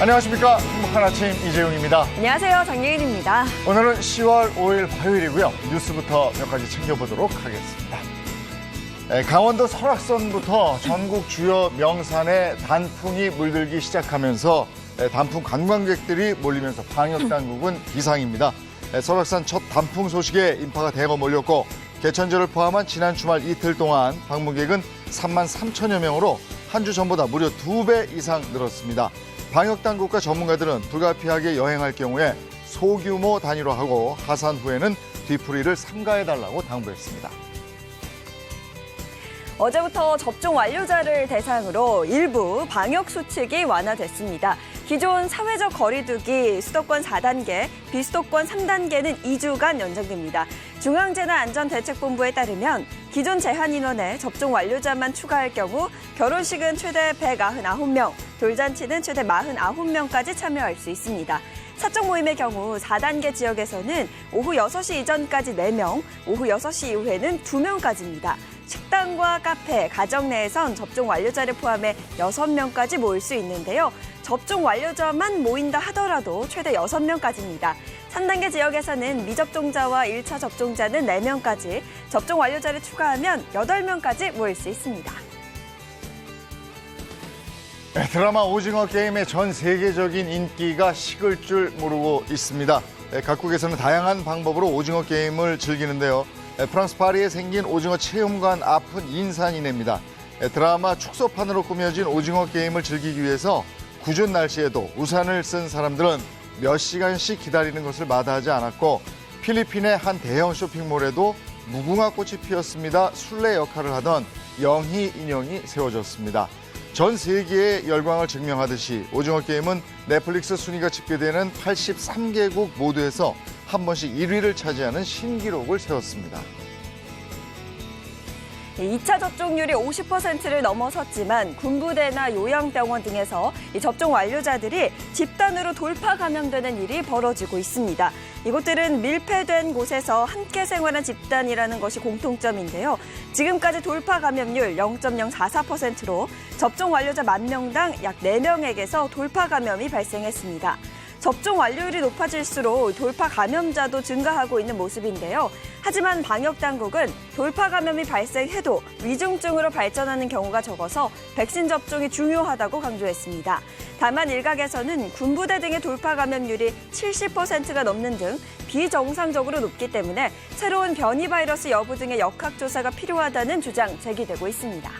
안녕하십니까. 행복한 아침 이재용입니다. 안녕하세요. 장예인입니다. 오늘은 10월 5일 화요일이고요. 뉴스부터 몇 가지 챙겨보도록 하겠습니다. 강원도 설악산부터 전국 주요 명산에 단풍이 물들기 시작하면서 단풍 관광객들이 몰리면서 방역당국은 비상입니다. 설악산 첫 단풍 소식에 인파가 대거 몰렸고 개천절을 포함한 지난 주말 이틀 동안 방문객은 3만 3천여 명으로 한 주 전보다 무려 2배 이상 늘었습니다. 방역당국과 전문가들은 불가피하게 여행할 경우에 소규모 단위로하고 하산 후에는 뒤풀이를 삼가해달라고 당부했습니다. 어제부터 접종 완료자를 대상으로 일부 방역수칙이 완화됐습니다. 기존 사회적 거리두기 수도권 4단계, 비수도권 3단계는 2주간 연장됩니다. 중앙재난안전대책본부에 따르면 기존 제한 인원에 접종 완료자만 추가할 경우 결혼식은 최대 199명, 돌잔치는 최대 49명까지 참여할 수 있습니다. 사적 모임의 경우 4단계 지역에서는 오후 6시 이전까지 4명, 오후 6시 이후에는 2명까지입니다. 식당과 카페, 가정 내에선 접종 완료자를 포함해 6명까지 모일 수 있는데요. 접종 완료자만 모인다 하더라도 최대 6명까지입니다. 3단계 지역에서는 미접종자와 1차 접종자는 4명까지, 접종 완료자를 추가하면 8명까지 모일 수 있습니다. 드라마 오징어 게임의 전 세계적인 인기가 식을 줄 모르고 있습니다. 각국에서는 다양한 방법으로 오징어 게임을 즐기는데요. 프랑스 파리에 생긴 오징어 체험관 앞은 인산이네입니다. 드라마 축소판으로 꾸며진 오징어 게임을 즐기기 위해서 궂은 날씨에도 우산을 쓴 사람들은 몇 시간씩 기다리는 것을 마다하지 않았고 필리핀의 한 대형 쇼핑몰에도 무궁화꽃이 피었습니다. 순례 역할을 하던 영희 인형이 세워졌습니다. 전 세계의 열광을 증명하듯이 오징어 게임은 넷플릭스 순위가 집계되는 83개국 모두에서 한 번씩 1위를 차지하는 신기록을 세웠습니다. 2차 접종률이 50%를 넘어섰지만 군부대나 요양병원 등에서 이 접종 완료자들이 집단으로 돌파 감염되는 일이 벌어지고 있습니다. 이곳들은 밀폐된 곳에서 함께 생활한 집단이라는 것이 공통점인데요. 지금까지 돌파 감염률 0.044%로 접종 완료자 10,000명당 약 4명에게서 돌파 감염이 발생했습니다. 접종 완료율이 높아질수록 돌파 감염자도 증가하고 있는 모습인데요. 하지만 방역당국은 돌파 감염이 발생해도 위중증으로 발전하는 경우가 적어서 백신 접종이 중요하다고 강조했습니다. 다만 일각에서는 군부대 등의 돌파 감염률이 70%가 넘는 등 비정상적으로 높기 때문에 새로운 변이 바이러스 여부 등의 역학조사가 필요하다는 주장 제기되고 있습니다.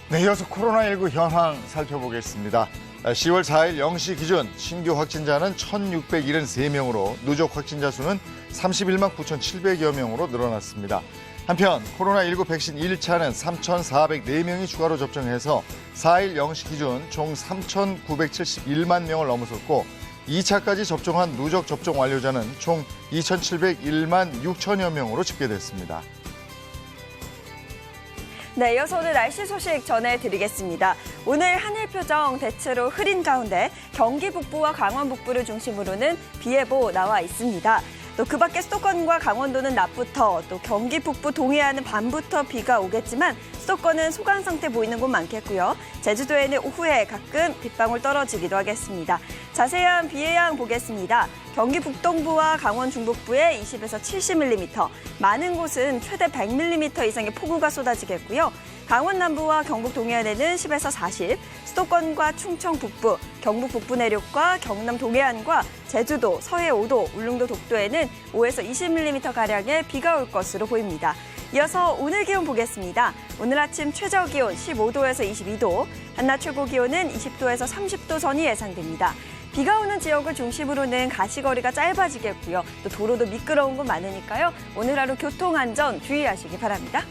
네, 이어서 코로나19 현황 살펴보겠습니다. 10월 4일 0시 기준 신규 확진자는 1,673명으로 누적 확진자 수는 31만 9,700여 명으로 늘어났습니다. 한편 코로나19 백신 1차는 3,404명이 추가로 접종해서 4일 0시 기준 총 3,971만 명을 넘어섰고 2차까지 접종한 누적 접종 완료자는 총 2,701만 6천여 명으로 집계됐습니다. 네, 이어서 오늘 날씨 소식 전해드리겠습니다. 오늘 하늘 표정 대체로 흐린 가운데 경기 북부와 강원 북부를 중심으로는 비 예보 나와 있습니다. 또 그 밖에 수도권과 강원도는 낮부터, 또 경기 북부 동해안은 밤부터 비가 오겠지만 수도권은 소강 상태 보이는 곳 많겠고요. 제주도에는 오후에 가끔 빗방울 떨어지기도 하겠습니다. 자세한 비의 양 보겠습니다. 경기 북동부와 강원 중북부에 20에서 70mm, 많은 곳은 최대 100mm 이상의 폭우가 쏟아지겠고요. 강원 남부와 경북 동해안에는 10에서 40, 수도권과 충청 북부, 경북 북부 내륙과 경남 동해안과 제주도, 서해 5도, 울릉도 독도에는 5에서 20mm가량의 비가 올 것으로 보입니다. 이어서 오늘 기온 보겠습니다. 오늘 아침 최저 기온 15도에서 22도, 한낮 최고 기온은 20도에서 30도 전이 예상됩니다. 비가 오는 지역을 중심으로는 가시거리가 짧아지겠고요. 또 도로도 미끄러운 곳 많으니까요. 오늘 하루 교통안전 주의하시기 바랍니다.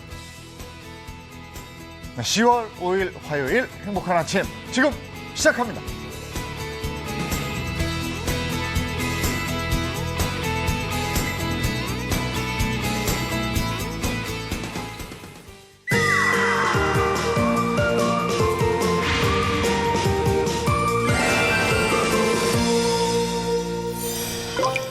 10월 5일 화요일 행복한 아침 지금 시작합니다.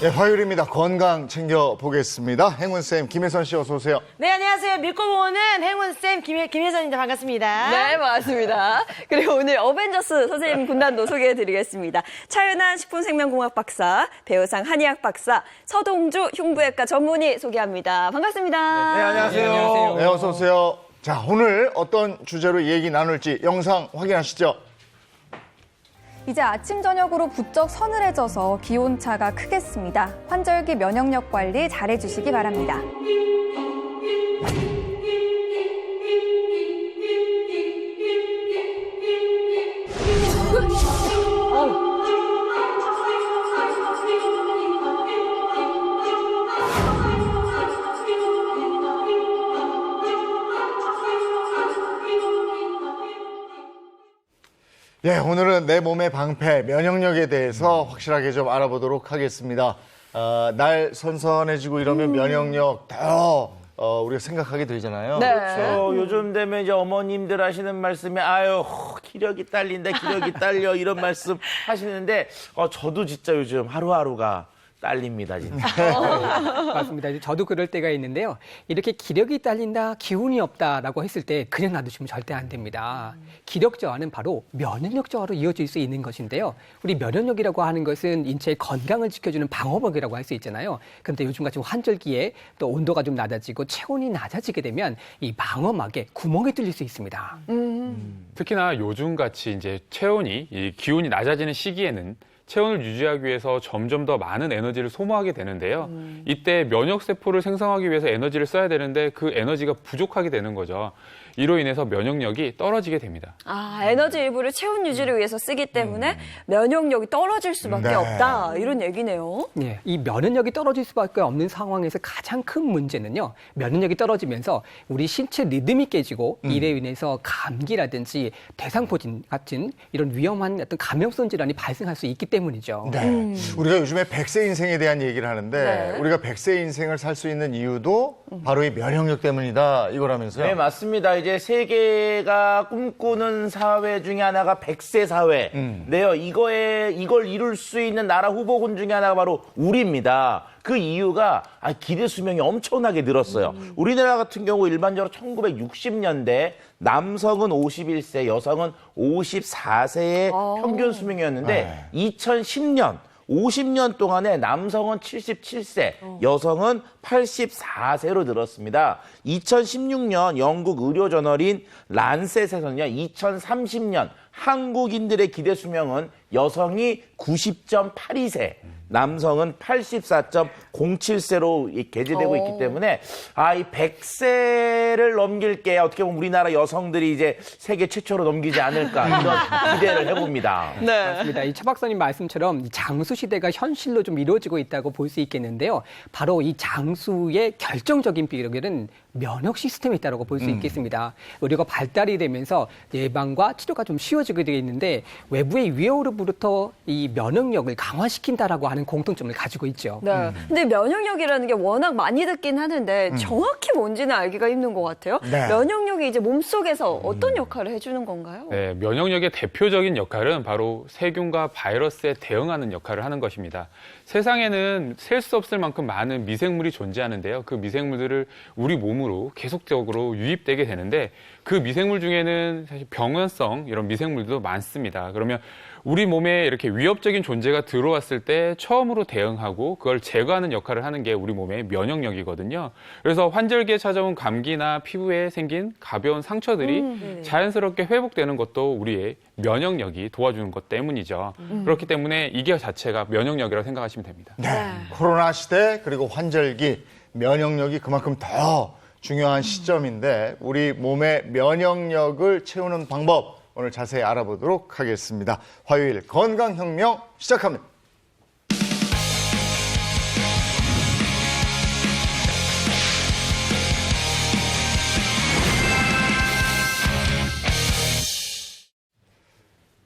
예, 화요일입니다. 건강 챙겨보겠습니다. 행운쌤, 김혜선 씨 어서 오세요. 네, 안녕하세요. 믿고 보는 행운쌤 김혜선입니다. 반갑습니다. 네, 반갑습니다. 그리고 오늘 어벤져스 선생님 군단도 소개해드리겠습니다. 차윤환 식품생명공학 박사, 배우상 한의학 박사, 서동주 흉부외과 전문의 소개합니다. 반갑습니다. 네, 안녕하세요. 네, 어서 오세요. 자, 오늘 어떤 주제로 얘기 나눌지 영상 확인하시죠. 이제 아침 저녁으로 부쩍 서늘해져서 기온차가 크겠습니다. 환절기 면역력 관리 잘해주시기 바랍니다. 예, 오늘은 내 몸의 방패, 면역력에 대해서 확실하게 좀 알아보도록 하겠습니다. 날 선선해지고 이러면 면역력 더 우리가 생각하게 되잖아요. 네. 요즘 되면 이제 어머님들 하시는 말씀이 아유 기력이 딸린다, 기력이 딸려 이런 말씀 하시는데 저도 진짜 요즘 하루하루가 딸립니다, 진짜. 맞습니다. 이제 저도 그럴 때가 있는데요. 이렇게 기력이 딸린다, 기운이 없다라고 했을 때 그냥 놔두시면 절대 안 됩니다. 기력 저하는 바로 면역력 저하로 이어질 수 있는 것인데요. 우리 면역력이라고 하는 것은 인체의 건강을 지켜주는 방어막이라고 할 수 있잖아요. 그런데 요즘같이 환절기에 또 온도가 좀 낮아지고 체온이 낮아지게 되면 이 방어막에 구멍이 뚫릴 수 있습니다. 특히나 요즘같이 이제 체온이, 이 기온이 낮아지는 시기에는 체온을 유지하기 위해서 점점 더 많은 에너지를 소모하게 되는데요. 이때 면역세포를 생성하기 위해서 에너지를 써야 되는데 그 에너지가 부족하게 되는 거죠. 이로 인해서 면역력이 떨어지게 됩니다. 에너지 일부를 체온 유지를 위해서 쓰기 때문에 면역력이 떨어질 수밖에 네. 없다. 이런 얘기네요. 예, 이 면역력이 떨어질 수밖에 없는 상황에서 가장 큰 문제는요. 면역력이 떨어지면서 우리 신체 리듬이 깨지고 이래 인해서 감기라든지 대상포진 같은 이런 위험한 어떤 감염성 질환이 발생할 수 있기 때문이죠. 네. 우리가 요즘에 100세 인생에 대한 얘기를 하는데 네. 우리가 100세 인생을 살 수 있는 이유도 바로 이 면역력 때문이다 이거라면서요. 네, 맞습니다. 이제 세계가 꿈꾸는 사회 중에 하나가 100세 사회인데요. 이걸 이룰 수 있는 나라 후보군 중에 하나가 바로 우리입니다. 그 이유가 기대 수명이 엄청나게 늘었어요. 우리나라 같은 경우 일반적으로 1960년대 남성은 51세, 여성은 54세의 평균 수명이었는데 2010년 50년 동안에 남성은 77세, 여성은 84세로 늘었습니다. 2016년 영국 의료 저널인 란셋에서는요, 2030년 한국인들의 기대 수명은 여성이 90.82세, 남성은 84.07세로 게재되고 있기 때문에 이 100세를 넘길 게 어떻게 보면 우리나라 여성들이 이제 세계 최초로 넘기지 않을까 이런 기대를 해봅니다. 네. 맞습니다. 이 차 박사님 말씀처럼 장수 시대가 현실로 좀 이루어지고 있다고 볼 수 있겠는데요. 바로 이 장수의 결정적인 비결은 면역 시스템에 있다고 볼 수 있겠습니다. 의료가 발달이 되면서 예방과 치료가 좀 쉬워지게 되어 있는데 외부의 위협으로부터 이 면역력을 강화시킨다라고 하는 공통점을 가지고 있죠. 네. 근데 면역력이라는 게 워낙 많이 듣긴 하는데 정확히 뭔지는 알기가 힘든 것 같아요. 네. 면역력이 이제 몸속에서 어떤 역할을 해주는 건가요? 네, 면역력의 대표적인 역할은 바로 세균과 바이러스에 대응하는 역할을 하는 것입니다. 세상에는 셀 수 없을 만큼 많은 미생물이 존재하는데요. 그 미생물들을 우리 몸으로 계속적으로 유입되게 되는데 그 미생물 중에는 사실 병원성 이런 미생물도 많습니다. 그러면 우리 몸에 이렇게 위협적인 존재가 들어왔을 때 처음으로 대응하고 그걸 제거하는 역할을 하는 게 우리 몸의 면역력이거든요. 그래서 환절기에 찾아온 감기나 피부에 생긴 가벼운 상처들이 자연스럽게 회복되는 것도 우리의 면역력이 도와주는 것 때문이죠. 그렇기 때문에 이게 자체가 면역력이라고 생각하시면 됩니다. 네. 코로나 시대 그리고 환절기 면역력이 그만큼 더 중요한 시점인데 우리 몸의 면역력을 채우는 방법 오늘 자세히 알아보도록 하겠습니다. 화요일 건강혁명 시작합니다.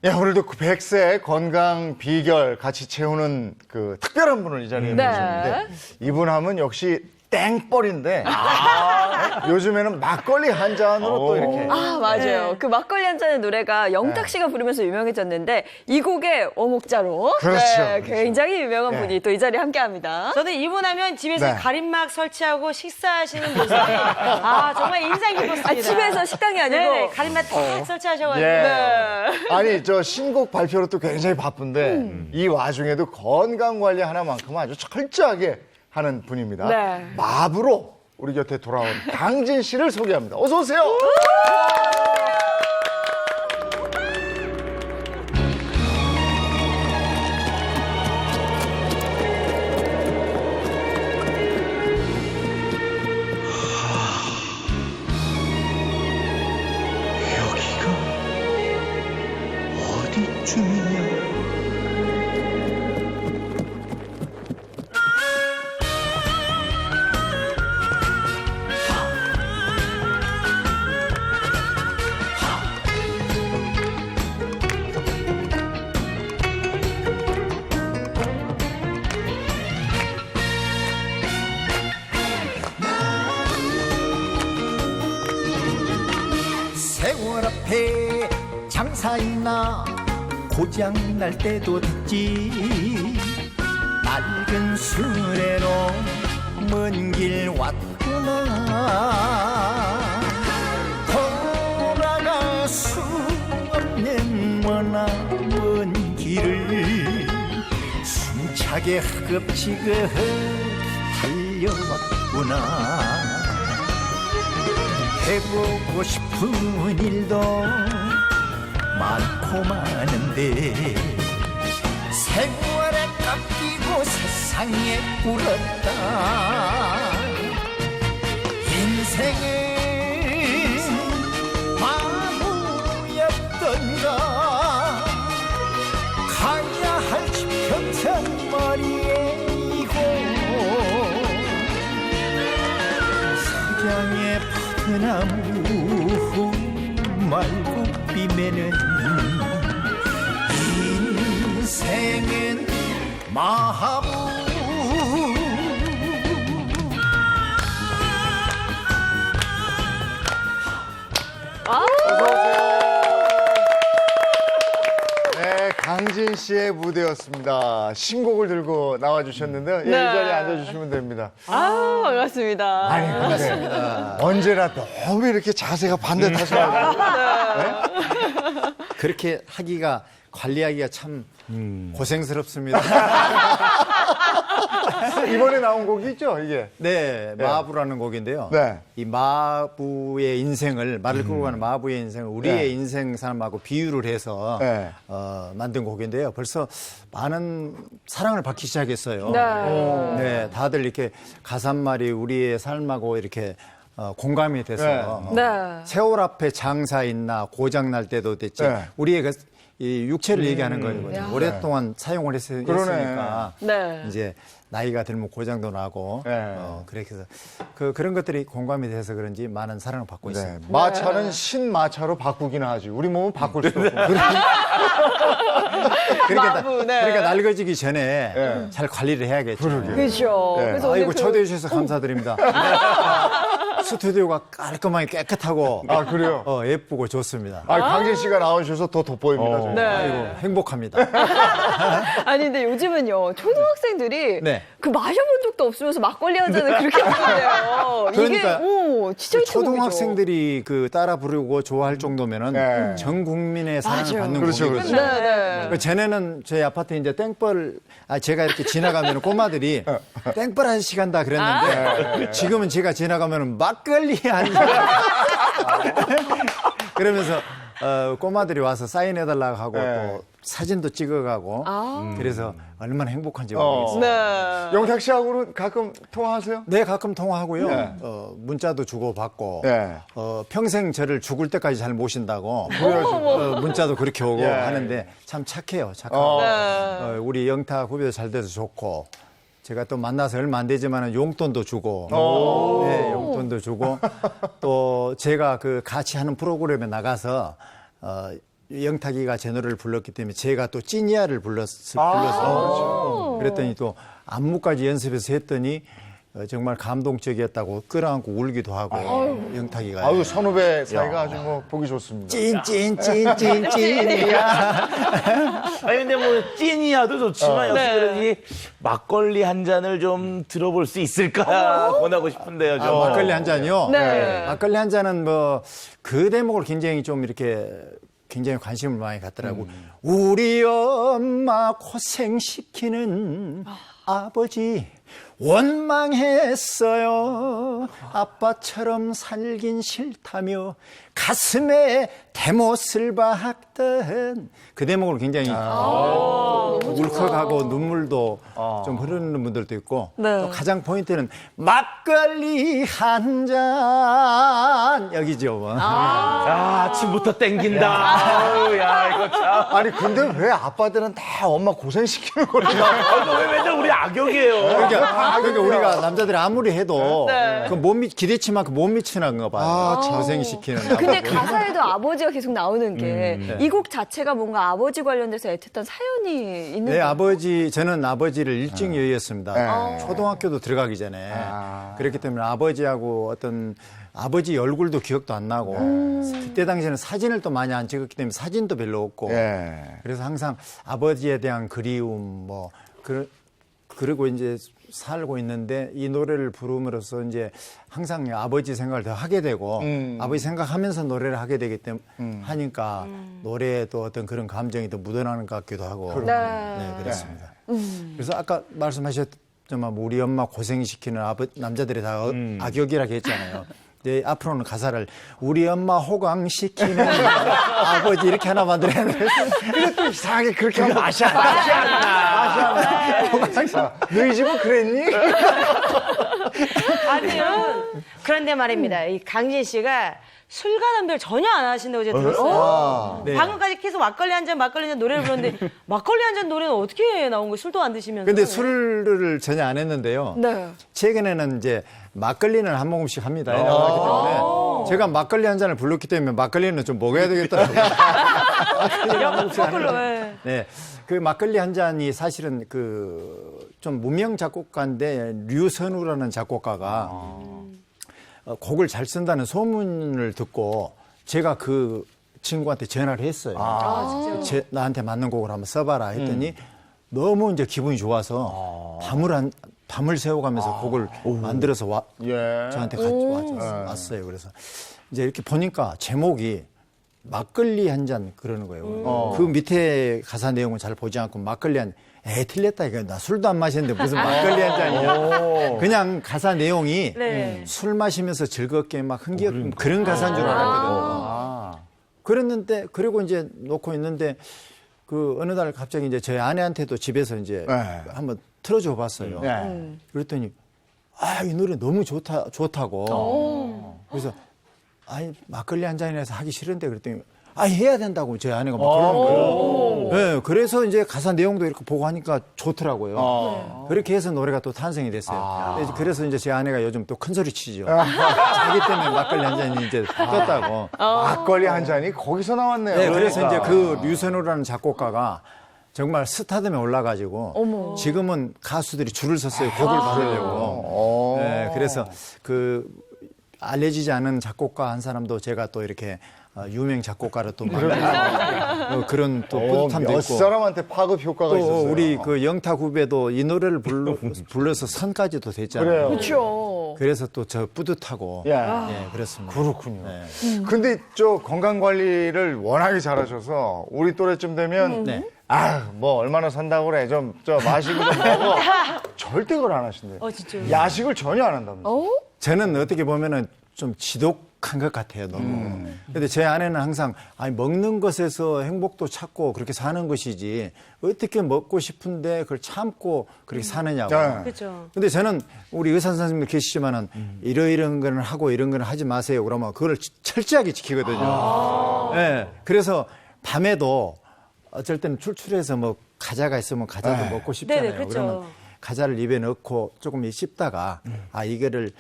예, 오늘도 그 100세 건강 비결 같이 채우는 그 특별한 분을 이 자리에 네. 모셨는데 이분 하면 역시 땡벌인데 요즘에는 막걸리 한 잔으로 또 이렇게 아, 맞아요. 그 막걸리 한 잔의 노래가 영탁 씨가 부르면서 유명해졌는데 이 곡의 어묵자로 그렇죠, 네, 그렇죠. 굉장히 유명한 네. 분이 또 이 자리에 함께합니다. 저는 이분 하면 집에서 네. 가림막 설치하고 식사하시는 모습이 정말 인상 깊었습니다. 아, 집에서 식당이 아니고 네네, 가림막 탁 설치하셔가지고. 예. 네. 아니 저 신곡 발표로 또 굉장히 바쁜데 이 와중에도 건강 관리 하나만큼은 아주 철저하게 하는 분입니다. 네. 마부로 우리 곁에 돌아온 강진 씨를 소개합니다. 어서 오세요. 여기가 어디쯤이냐? 세월 앞에 장사 있나 고장 날 때도 됐지. 낡은 수레로 먼 길 왔구나. 돌아갈 수 없는 머나먼 길을 숨차게 허겁지겁 달려왔구나. 해보고 싶은 일도 많고 많은데 세월에 깎이고 세상에 울었다. 인생은 바보였던가. 가야 할 지평선 머리에 이고 석양의 나무 말고 비매는 인생은 마하부. 네, 강진 씨의 무대였습니다. 신곡을 들고 나와주셨는데요. 예, 이 네. 자리에 앉아주시면 됩니다. 아, 반갑습니다. 아니, 근데 언제나 너무 이렇게 자세가 반대 타셔가지고. 그렇게 하기가 관리하기가 참 고생스럽습니다. 이번에 나온 곡이죠, 이게? 네, 마부라는 곡인데요. 네. 이 마부의 인생을 말을 끌고 가는 마부의 인생을 우리의 네. 인생 삶하고 비유를 해서 네. 만든 곡인데요. 벌써 많은 사랑을 받기 시작했어요. 네. 네, 다들 이렇게 가사말이 우리의 삶하고 이렇게 공감이 돼서 네. 세월 앞에 장사 있나 고장 날 때도 됐지. 네. 우리의 이 육체를 얘기하는 거거든요. 오랫동안 사용을 했으니까 네. 이제 나이가 들면 고장도 나고 네. 그렇게 해서 그런 것들이 공감이 돼서 그런지 많은 사랑을 받고 네. 있습니다. 마차는 신마차로 바꾸기는 하지. 우리 몸은 바꿀 수 없고. 그러니까 낡아지기 전에 잘 관리를 해야겠죠. 그렇죠. 네. 그래서 아이고 오늘 초대해 주셔서 감사드립니다. 스튜디오가 깔끔하게 깨끗하고 아, 그래요? 예쁘고 좋습니다. 아, 강진 씨가 나오셔서 더 돋보입니다. 저희. 네. 아이고 행복합니다. 아니 근데 요즘은요 초등학생들이 네. 그 마셔본 적도 없으면서 막걸리 한 잔을 그렇게 마신대요. 그러니까 이게 진짜 히트곡이죠. 초등학생들이 그 따라 부르고 좋아할 정도면은 네. 전 국민의 사랑을 맞아요. 받는 그렇죠, 곡이거든요. 그렇죠. 네네. 그 전에는 저희 아파트에 이제 땡벌, 제가 이렇게 지나가면 꼬마들이 땡벌 아저씨 간다 그랬는데 지금은 제가 지나가면 막걸리 한 잔. 그러면서 꼬마들이 와서 사인해달라고 하고 또 사진도 찍어가고 그래서 얼마나 행복한지 모르겠어요. 네. 영탁 씨하고는 가끔 통화하세요? 네, 가끔 통화하고요. 네. 문자도 주고받고 네. 평생 저를 죽을 때까지 잘 모신다고 문자도 그렇게 오고 예. 하는데 참 착해요. 착하고 네. 우리 영탁 후배도 잘 돼서 좋고 제가 또 만나서 얼마 안 되지만 용돈도 주고 네, 용돈도 주고 또 제가 그 같이 하는 프로그램에 나가서 영탁이가 제 노래를 불렀기 때문에 제가 또 찐이야를 불러서 그랬더니 또 안무까지 연습해서 했더니 정말 감동적이었다고 끌어안고 울기도 하고 영탁이가 아유, 선후배 사이가 아주 뭐 보기 좋습니다. 찐찐찐찐찐이야. 아니 근데 뭐 찐이야도 좋지만 역시 그런지 막걸리 한 잔을 좀 들어볼 수 있을까 권하고 싶은데요. 좀. 막걸리 한 잔이요? 네. 막걸리 한 잔은 뭐 그 대목을 굉장히 좀 이렇게 굉장히 관심을 많이 갖더라고. 우리 엄마 고생시키는 아버지 원망했어요. 아빠처럼 살긴 싫다며 가슴에 대못을 박던 그 대목을 굉장히 울컥하고 눈물도 좀 흐르는 분들도 있고 네. 또 가장 포인트는 막걸리 한 잔 여기죠. 아침부터 땡긴다. 아유, 야 이거 참. 아니, 근데 왜 아빠들은 다 엄마 고생시키는 거야? 왜 맨날 우리 악역이에요? 그러니까 우리가 남자들이 아무리 해도 그 기대치만큼 못 미치는가 봐요. 고생시키는 근데 아버지. 가사에도 아버지가 계속 나오는 게 이 곡 자체가 뭔가 아버지 관련돼서 애틋한 사연이 있는 네, 거예요. 저는 아버지를 일찍 여의했습니다. 초등학교도 들어가기 전에. 그렇기 때문에 아버지하고 어떤 아버지 얼굴도 기억도 안 나고 그때 당시에는 사진을 또 많이 안 찍었기 때문에 사진도 별로 없고 그래서 항상 아버지에 대한 그리움 그리고 이제 살고 있는데 이 노래를 부름으로써 이제 항상 아버지 생각을 더 하게 되고 아버지 생각하면서 노래를 하게 되기 때문에 하니까 노래에도 어떤 그런 감정이 더 묻어나는 것 같기도 하고 네, 그렇습니다. 그래서 아까 말씀하셨지만 우리 엄마 고생시키는 남자들이 다 악역이라고 했잖아요. 네, 앞으로는 가사를 우리 엄마 호강시키는 아버지 이렇게 하나 만들어야 되는데 근데 또 이상하게 그렇게 하면 맛이 안 나. 너희 집은 그랬니? 아니 여러분 그런데 말입니다. 이 강진 씨가 술과 담배를 전혀 안 하신다고 제가 들었어요. 네. 방금까지 계속 막걸리 한 잔 노래를 부르는데 막걸리 한 잔 노래는 어떻게 나온 거예요? 술도 안 드시면서. 근데 술을 전혀 안 했는데요. 네. 최근에는 이제 막걸리는 한 모금씩 합니다. 그렇기 때문에 제가 막걸리 한 잔을 불렀기 때문에 막걸리는 좀 먹어야 되겠더라고요. 거꾸로. 예. 네, 그 막걸리 한 잔이 사실은 그 좀 무명 작곡가인데 류선우라는 작곡가가 곡을 잘 쓴다는 소문을 듣고 제가 그 친구한테 전화를 했어요. 나한테 맞는 곡을 한번 써봐라 했더니 너무 이제 기분이 좋아서 밤을 새워가면서 곡을 만들어서 저한테 왔어요. 그래서 이제 이렇게 보니까 제목이 막걸리 한 잔 그러는 거예요. 그 밑에 가사 내용은 잘 보지 않고 막걸리 한 틀렸다 이거 나 술도 안 마시는데 무슨 막걸리 한 잔이냐. 그냥 가사 내용이 술 마시면서 즐겁게 막 흥겹게 그런 가사인 줄 알았거든요. 그랬는데 그리고 이제 놓고 있는데 그 어느 날 갑자기 이제 저희 아내한테도 집에서 이제 한번 틀어줘 봤어요. 그랬더니 이 노래 너무 좋다고. 그래서 막걸리 한 잔이라서 하기 싫은데 그랬더니 해야 된다고 저희 아내가 막 그러는 거예요. 네, 그래서 이제 가사 내용도 이렇게 보고 하니까 좋더라고요. 그렇게 해서 노래가 또 탄생이 됐어요. 그래서 이제 제 아내가 요즘 또 큰 소리 치죠. 자기 때문에 막걸리 한 잔이 이제 떴다고. 막걸리 한 잔이 거기서 나왔네요. 네, 그래서 이제 그 류선우라는 작곡가가 정말 스타덤에 올라가지고 지금은 가수들이 줄을 섰어요. 곡을 받으려고. 네, 그래서 그 알려지지 않은 작곡가 한 사람도 제가 또 이렇게 유명 작곡가로 또 만나고 그런 또 뿌듯함도 몇 있고 사람한테 파급 효과가 또 있었어요. 우리 그 영탁 후배도 이 노래를 불러서 선까지도 됐잖아요. 그래요. 그렇죠. 그래서 또 저 뿌듯하고 예. 그렇습니다. 그렇군요. 네. 근데 저 건강 관리를 워낙에 잘하셔서 우리 또래쯤 되면 뭐 얼마나 산다고 그래 좀 마시고 좀 먹어 절대 그걸 안 하신대요. 진짜요? 야식을 전혀 안 한다면서. 저는 어떻게 보면은 좀 지독한 것 같아요, 너무. 근데 제 아내는 항상 먹는 것에서 행복도 찾고 그렇게 사는 것이지 어떻게 먹고 싶은데 그걸 참고 그렇게 사느냐고. 그렇죠. 근데 저는 우리 의사 선생님들 계시지만은 이런 거는 하고 이런 거는 하지 마세요. 그러면 그걸 철저하게 지키거든요. 네. 그래서 밤에도 어쩔 때는 출출해서 뭐 과자가 있으면 과자도 먹고 싶잖아요. 네네, 그렇죠. 그러면 과자를 입에 넣고 조금 씹다가 이거를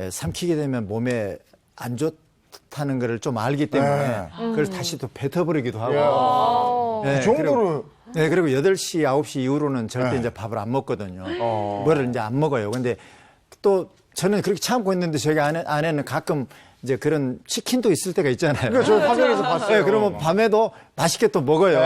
삼키게 되면 몸에 안 좋다는 거를 좀 알기 때문에 그걸 다시 또 뱉어버리기도 하고. 그 정도로. 그리고 8시, 9시 이후로는 절대 이제 밥을 안 먹거든요. 뭐를 이제 안 먹어요. 근데 또 저는 그렇게 참고 있는데 저희 안에는 가끔 이제 그런 치킨도 있을 때가 있잖아요. 그러니까 저 화면에서 봤어요. 네, 그러면 밤에도 맛있게 또 먹어요.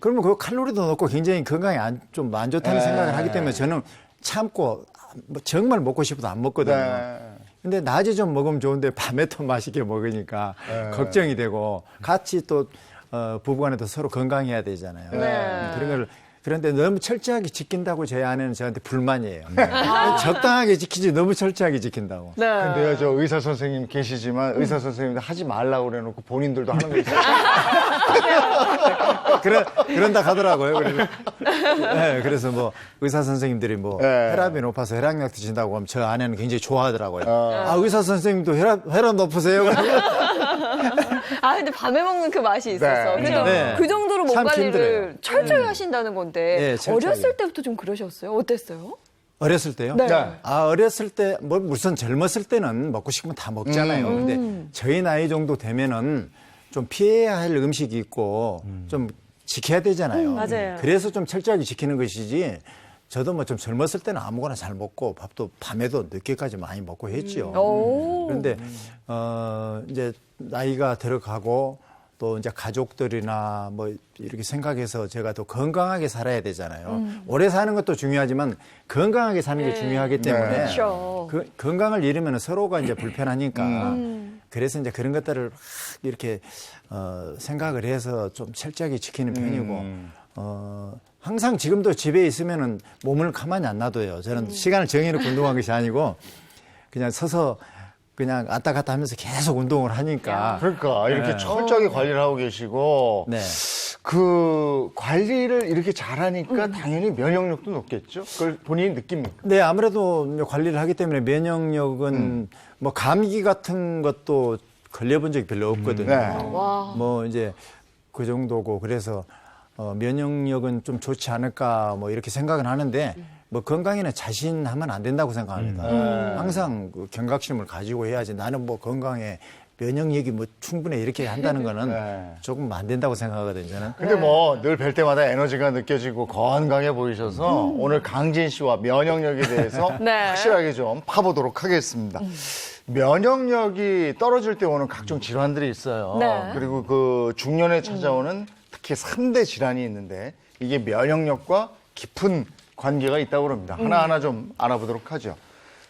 그러면 그 칼로리도 높고 굉장히 건강에 좀 안 좋다는 생각을 하기 때문에 저는 참고 뭐 정말 먹고 싶어도 안 먹거든요. 근데 낮에 좀 먹으면 좋은데 밤에 또 맛있게 먹으니까 걱정이 되고 같이 또 부부간에도 서로 건강해야 되잖아요. 그런 걸 그런데 너무 철저하게 지킨다고 제 아내는 저한테 불만이에요. 적당하게 지키지 너무 철저하게 지킨다고. 근데요, 저 의사 선생님 계시지만 의사 선생님도 하지 말라고 그래놓고 본인들도 하는 거 있어요. 그런다 하더라고요. 그래서 뭐 의사 선생님들이 뭐 혈압이 높아서 혈압약 드신다고 하면 저 아내는 굉장히 좋아하더라고요. 아, 의사 선생님도 혈압 높으세요? 아, 근데 밤에 먹는 그 맛이 있어서. 네. 그래도 네. 그 정도로 몸 참 관리를 힘들어요. 철저히 하신다는 건데 네, 철저하게. 어렸을 때부터 좀 그러셨어요? 어땠어요? 어렸을 때요? 네. 아, 어렸을 때, 뭐, 무슨 젊었을 때는 먹고 싶으면 다 먹잖아요. 근데 저희 나이 정도 되면은 좀 피해야 할 음식이 있고 좀 지켜야 되잖아요. 맞아요. 그래서 좀 철저하게 지키는 것이지 저도 뭐 좀 젊었을 때는 아무거나 잘 먹고 밥도 밤에도 늦게까지 많이 먹고 했죠. 그런데, 이제 나이가 들어가고 또 이제 가족들이나 뭐 이렇게 생각해서 제가 더 건강하게 살아야 되잖아요. 오래 사는 것도 중요하지만 건강하게 사는 게 중요하기 때문에 그렇죠. 그 건강을 잃으면 서로가 이제 불편하니까 그래서 이제 그런 것들을 막 이렇게 생각을 해서 좀 철저하게 지키는 편이고 항상 지금도 집에 있으면은 몸을 가만히 안 놔둬요. 저는 시간을 정해놓고 운동한 것이 아니고 그냥 서서 그냥 왔다 갔다 하면서 계속 운동을 하니까. 그러니까 이렇게 철저하게 관리를 하고 계시고 네. 그 관리를 이렇게 잘하니까 당연히 면역력도 높겠죠? 그걸 본인이 느낍니까? 네, 아무래도 관리를 하기 때문에 면역력은 뭐 감기 같은 것도 걸려본 적이 별로 없거든요. 네. 뭐 이제 그 정도고 그래서 면역력은 좀 좋지 않을까 뭐 이렇게 생각은 하는데 뭐 건강에는 자신하면 안 된다고 생각합니다. 항상 그 경각심을 가지고 해야지 나는 뭐 건강에 면역력이 뭐 충분해 이렇게 한다는 거는 조금 안 된다고 생각하거든요. 저는. 근데 뭐 늘 뵐 때마다 에너지가 느껴지고 건강해 보이셔서 오늘 강진 씨와 면역력에 대해서 네. 확실하게 좀 파보도록 하겠습니다. 면역력이 떨어질 때 오는 각종 질환들이 있어요. 네. 그리고 그 중년에 찾아오는 특히 3대 질환이 있는데 이게 면역력과 깊은 관계가 있다고 합니다. 하나하나 좀 알아보도록 하죠.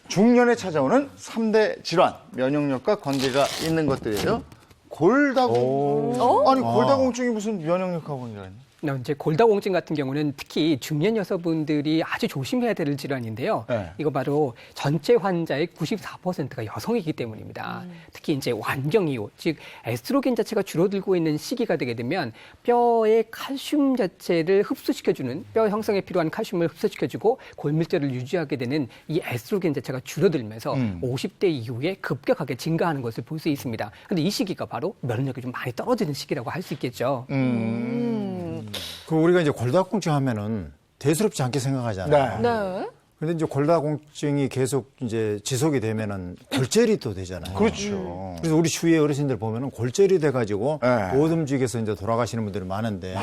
중년에 찾아오는 3대 질환, 면역력과 관계가 있는 것들이에요. 골다공. 아니, 골다공증이 무슨 면역력하고 관계가 있나? 이제 골다공증 같은 경우는 특히 중년 여성분들이 아주 조심해야 될 질환인데요. 네. 이거 바로 전체 환자의 94%가 여성이기 때문입니다. 특히 이제 완경 이후, 즉 에스트로겐 자체가 줄어들고 있는 시기가 되게 되면 뼈의 칼슘 자체를 흡수시켜주는 뼈 형성에 필요한 칼슘을 흡수시켜주고 골밀도를 유지하게 되는 이 에스트로겐 자체가 줄어들면서 50대 이후에 급격하게 증가하는 것을 볼 수 있습니다. 그런데 이 시기가 바로 면역력이 좀 많이 떨어지는 시기라고 할 수 있겠죠. 그 우리가 이제 골다공증 하면은 대수롭지 않게 생각하잖아요. 네. 그런데 이제 골다공증이 계속 이제 지속이 되면은 골절이 또 되잖아요. 그렇죠. 그래서 우리 주위에 어르신들 보면은 골절이 돼가지고 네. 못 움직여서 이제 돌아가시는 분들이 많은데.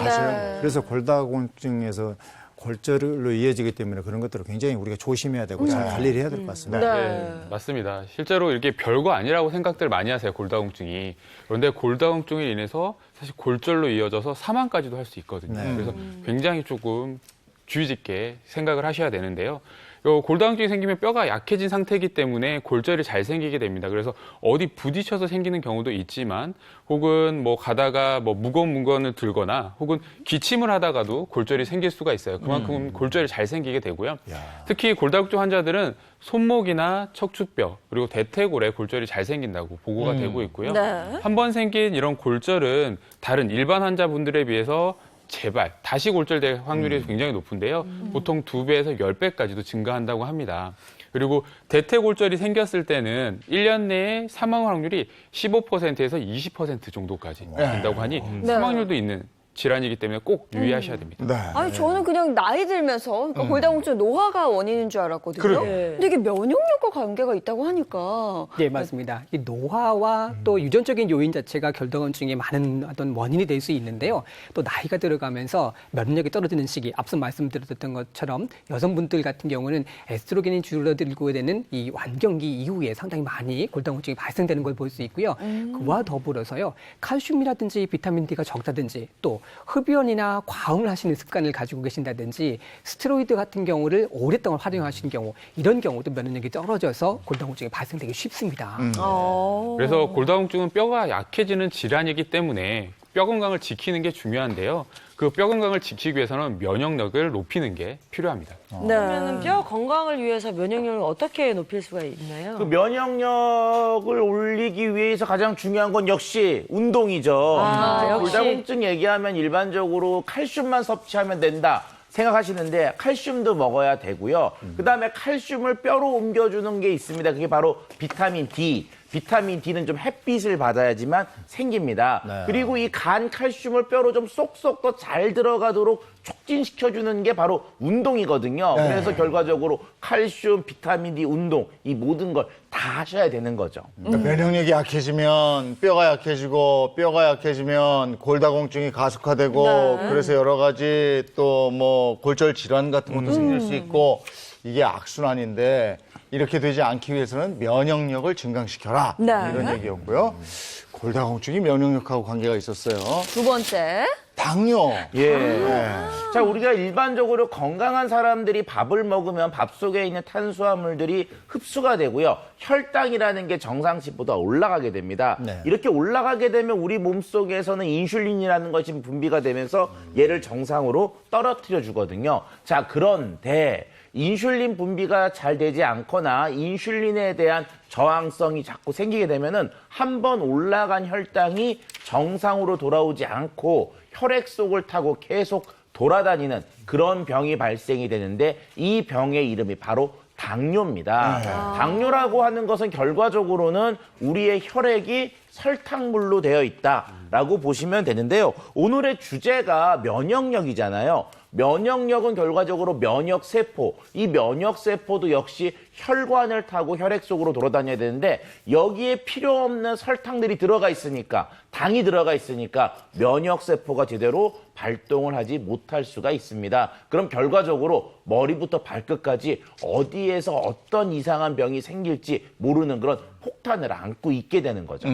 그래서 골다공증에서 골절로 이어지기 때문에 그런 것들을 굉장히 우리가 조심해야 되고 잘 관리를 해야 될 것 같습니다. 네, 맞습니다. 실제로 이렇게 별거 아니라고 생각들 많이 하세요, 골다공증이. 그런데 골다공증으로 인해서 사실 골절로 이어져서 사망까지도 할 수 있거든요. 네. 그래서 굉장히 조금 주의 깊게 생각을 하셔야 되는데요. 요 골다공증이 생기면 뼈가 약해진 상태이기 때문에 골절이 잘 생기게 됩니다. 그래서 어디 부딪혀서 생기는 경우도 있지만 혹은 뭐 가다가 뭐 무거운 물건을 들거나 혹은 기침을 하다가도 골절이 생길 수가 있어요. 그만큼 골절이 잘 생기게 되고요. 특히 골다공증 환자들은 손목이나 척추뼈 그리고 대퇴골에 골절이 잘 생긴다고 보고가 되고 있고요. 네. 한 번 생긴 이런 골절은 다른 일반 환자분들에 비해서 재발, 다시 골절될 확률이 굉장히 높은데요. 보통 2배에서 10배까지도 증가한다고 합니다. 그리고 대퇴골절이 생겼을 때는 1년 내에 사망 확률이 15%에서 20% 정도까지 된다고 하니 사망률도 있는 질환이기 때문에 꼭 유의하셔야 됩니다. 네. 아니 저는 그냥 나이 들면서 그러니까 골다공증 노화가 원인인 줄 알았거든요. 그래요. 근데 이게 면역력과 관계가 있다고 하니까 네, 맞습니다. 이 노화와 또 유전적인 요인 자체가 골다공증의 많은 어떤 원인이 될 수 있는데요. 또 나이가 들어가면서 면역력이 떨어지는 시기, 앞서 말씀드렸던 것처럼 여성분들 같은 경우는 에스트로겐이 줄어들고 되는 이 완경기 이후에 상당히 많이 골다공증이 발생되는 걸 볼 수 있고요. 그와 더불어서요, 칼슘이라든지 비타민 D가 적다든지 또 흡연이나 과음을 하시는 습관을 가지고 계신다든지 스테로이드 같은 경우를 오랫동안 활용하시는 경우, 이런 경우도 면역력이 떨어져서 골다공증이 발생되기 쉽습니다. 그래서 골다공증은 뼈가 약해지는 질환이기 때문에 뼈 건강을 지키는 게 중요한데요. 그 뼈 건강을 지키기 위해서는 면역력을 높이는 게 필요합니다. 그러면 뼈 건강을 위해서 면역력을 어떻게 높일 수가 있나요? 그 면역력을 올리기 위해서 가장 중요한 건 역시 운동이죠. 역시. 골다공증 얘기하면 일반적으로 칼슘만 섭취하면 된다 생각하시는데 칼슘도 먹어야 되고요. 그다음에 칼슘을 뼈로 옮겨주는 게 있습니다. 그게 바로 비타민 D. 비타민 D는 좀 햇빛을 받아야지만 생깁니다. 네. 그리고 이 간 칼슘을 뼈로 좀 쏙쏙 더 잘 들어가도록 촉진시켜주는 게 바로 운동이거든요. 네. 그래서 결과적으로 칼슘, 비타민 D, 운동 이 모든 걸 다 하셔야 되는 거죠. 그러니까 면역력이 약해지면 뼈가 약해지고 뼈가 약해지면 골다공증이 가속화되고 그래서 여러 가지 또 뭐 골절 질환 같은 것도 생길 수 있고 이게 악순환인데 이렇게 되지 않기 위해서는 면역력을 증강시켜라 네. 이런 얘기였고요. 골다공증이 면역력하고 관계가 있었어요. 두 번째. 당뇨. 예. 자, 우리가 일반적으로 건강한 사람들이 밥을 먹으면 밥 속에 있는 탄수화물들이 흡수가 되고요. 혈당이라는 게 정상치보다 올라가게 됩니다. 네. 이렇게 올라가게 되면 우리 몸속에서는 인슐린이라는 것이 분비가 되면서 얘를 정상으로 떨어뜨려 주거든요. 자, 그런데 인슐린 분비가 잘 되지 않거나 인슐린에 대한 저항성이 자꾸 생기게 되면은 한 번 올라간 혈당이 정상으로 돌아오지 않고 혈액 속을 타고 계속 돌아다니는 그런 병이 발생이 되는데 이 병의 이름이 바로 당뇨입니다. 당뇨라고 하는 것은 결과적으로는 우리의 혈액이 설탕물로 되어 있다라고 보시면 되는데요. 오늘의 주제가 면역력이잖아요. 면역력은 결과적으로 면역세포, 이 면역세포도 역시 혈관을 타고 혈액 속으로 돌아다녀야 되는데 여기에 필요 없는 설탕들이 들어가 있으니까, 당이 들어가 있으니까 면역세포가 제대로 발동을 하지 못할 수가 있습니다. 그럼 결과적으로 머리부터 발끝까지 어디에서 어떤 이상한 병이 생길지 모르는 그런 폭탄을 안고 있게 되는 거죠.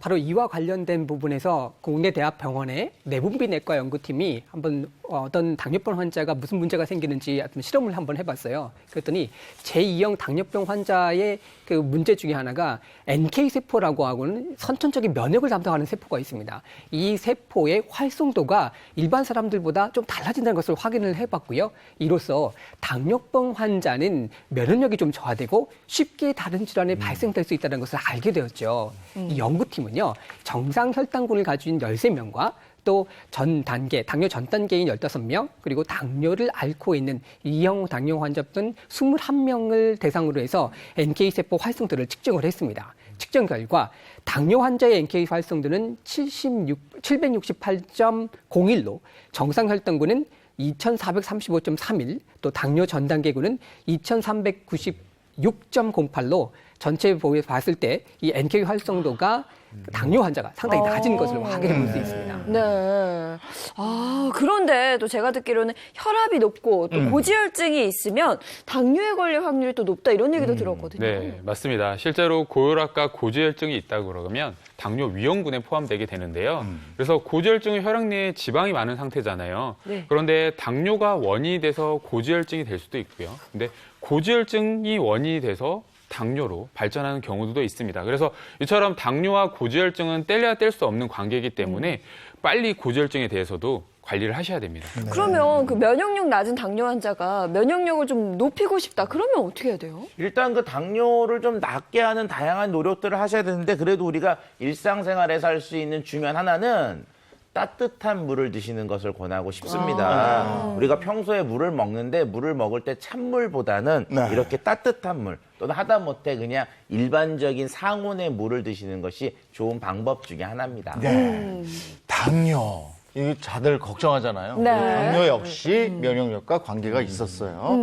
바로 이와 관련된 부분에서 국내 대학병원의 내분비내과 연구팀이 한번 어떤 당뇨병 환자가 무슨 문제가 생기는지 실험을 한번 해봤어요. 그랬더니 제2형 당뇨병 환자의 그 문제 중에 하나가 NK세포라고 하고는 선천적인 면역을 담당하는 세포가 있습니다. 이 세포의 활성도가 일반 사람들보다 좀 달라진다는 것을 확인을 해봤고요. 이로써 당뇨병 환자는 면역력이 좀 저하되고 쉽게 다른 질환에 발생될 수 있다는 것을 알게 되었죠. 이 연구팀은요, 정상 혈당군을 가진 13명과 또 전 단계, 당뇨 전 단계인 15명, 그리고 당뇨를 앓고 있는 2형 당뇨 환자분 21명을 대상으로 해서 NK세포 활성도를 측정을 했습니다. 측정 결과 당뇨 환자의 NK 활성도는 768.01로 정상 혈당군은 2435.31, 또 당뇨 전 단계군은 2396.08로 전체 봤을 때 이 NK 활성도가 당뇨 환자가 상당히 낮은 것을 확인해 볼 수 있습니다. 네. 아, 그런데 또 제가 듣기로는 혈압이 높고 또 고지혈증이 있으면 당뇨에 걸릴 확률이 또 높다 이런 얘기도 들었거든요. 네, 맞습니다. 실제로 고혈압과 고지혈증이 있다고 그러면 당뇨 위험군에 포함되게 되는데요. 그래서 고지혈증은 혈액 내에 지방이 많은 상태잖아요. 네. 그런데 당뇨가 원인이 돼서 고지혈증이 될 수도 있고요. 근데 고지혈증이 원인이 돼서 당뇨로 발전하는 경우도 있습니다. 그래서 이처럼 당뇨와 고지혈증은 뗄래야 뗄 수 없는 관계이기 때문에 빨리 고지혈증에 대해서도 관리를 하셔야 됩니다. 그러면 그 면역력 낮은 당뇨 환자가 면역력을 좀 높이고 싶다. 그러면 어떻게 해야 돼요? 일단 그 당뇨를 좀 낮게 하는 다양한 노력들을 하셔야 되는데 그래도 우리가 일상생활에서 할 수 있는 중요한 하나는 따뜻한 물을 드시는 것을 권하고 싶습니다. 우리가 평소에 물을 먹는데 물을 먹을 때 찬물보다는 네. 이렇게 따뜻한 물 또는 하다못해 그냥 일반적인 상온의 물을 드시는 것이 좋은 방법 중에 하나입니다. 네. 당뇨. 이 다들 걱정하잖아요. 네. 당뇨 역시 면역력과 관계가 있었어요.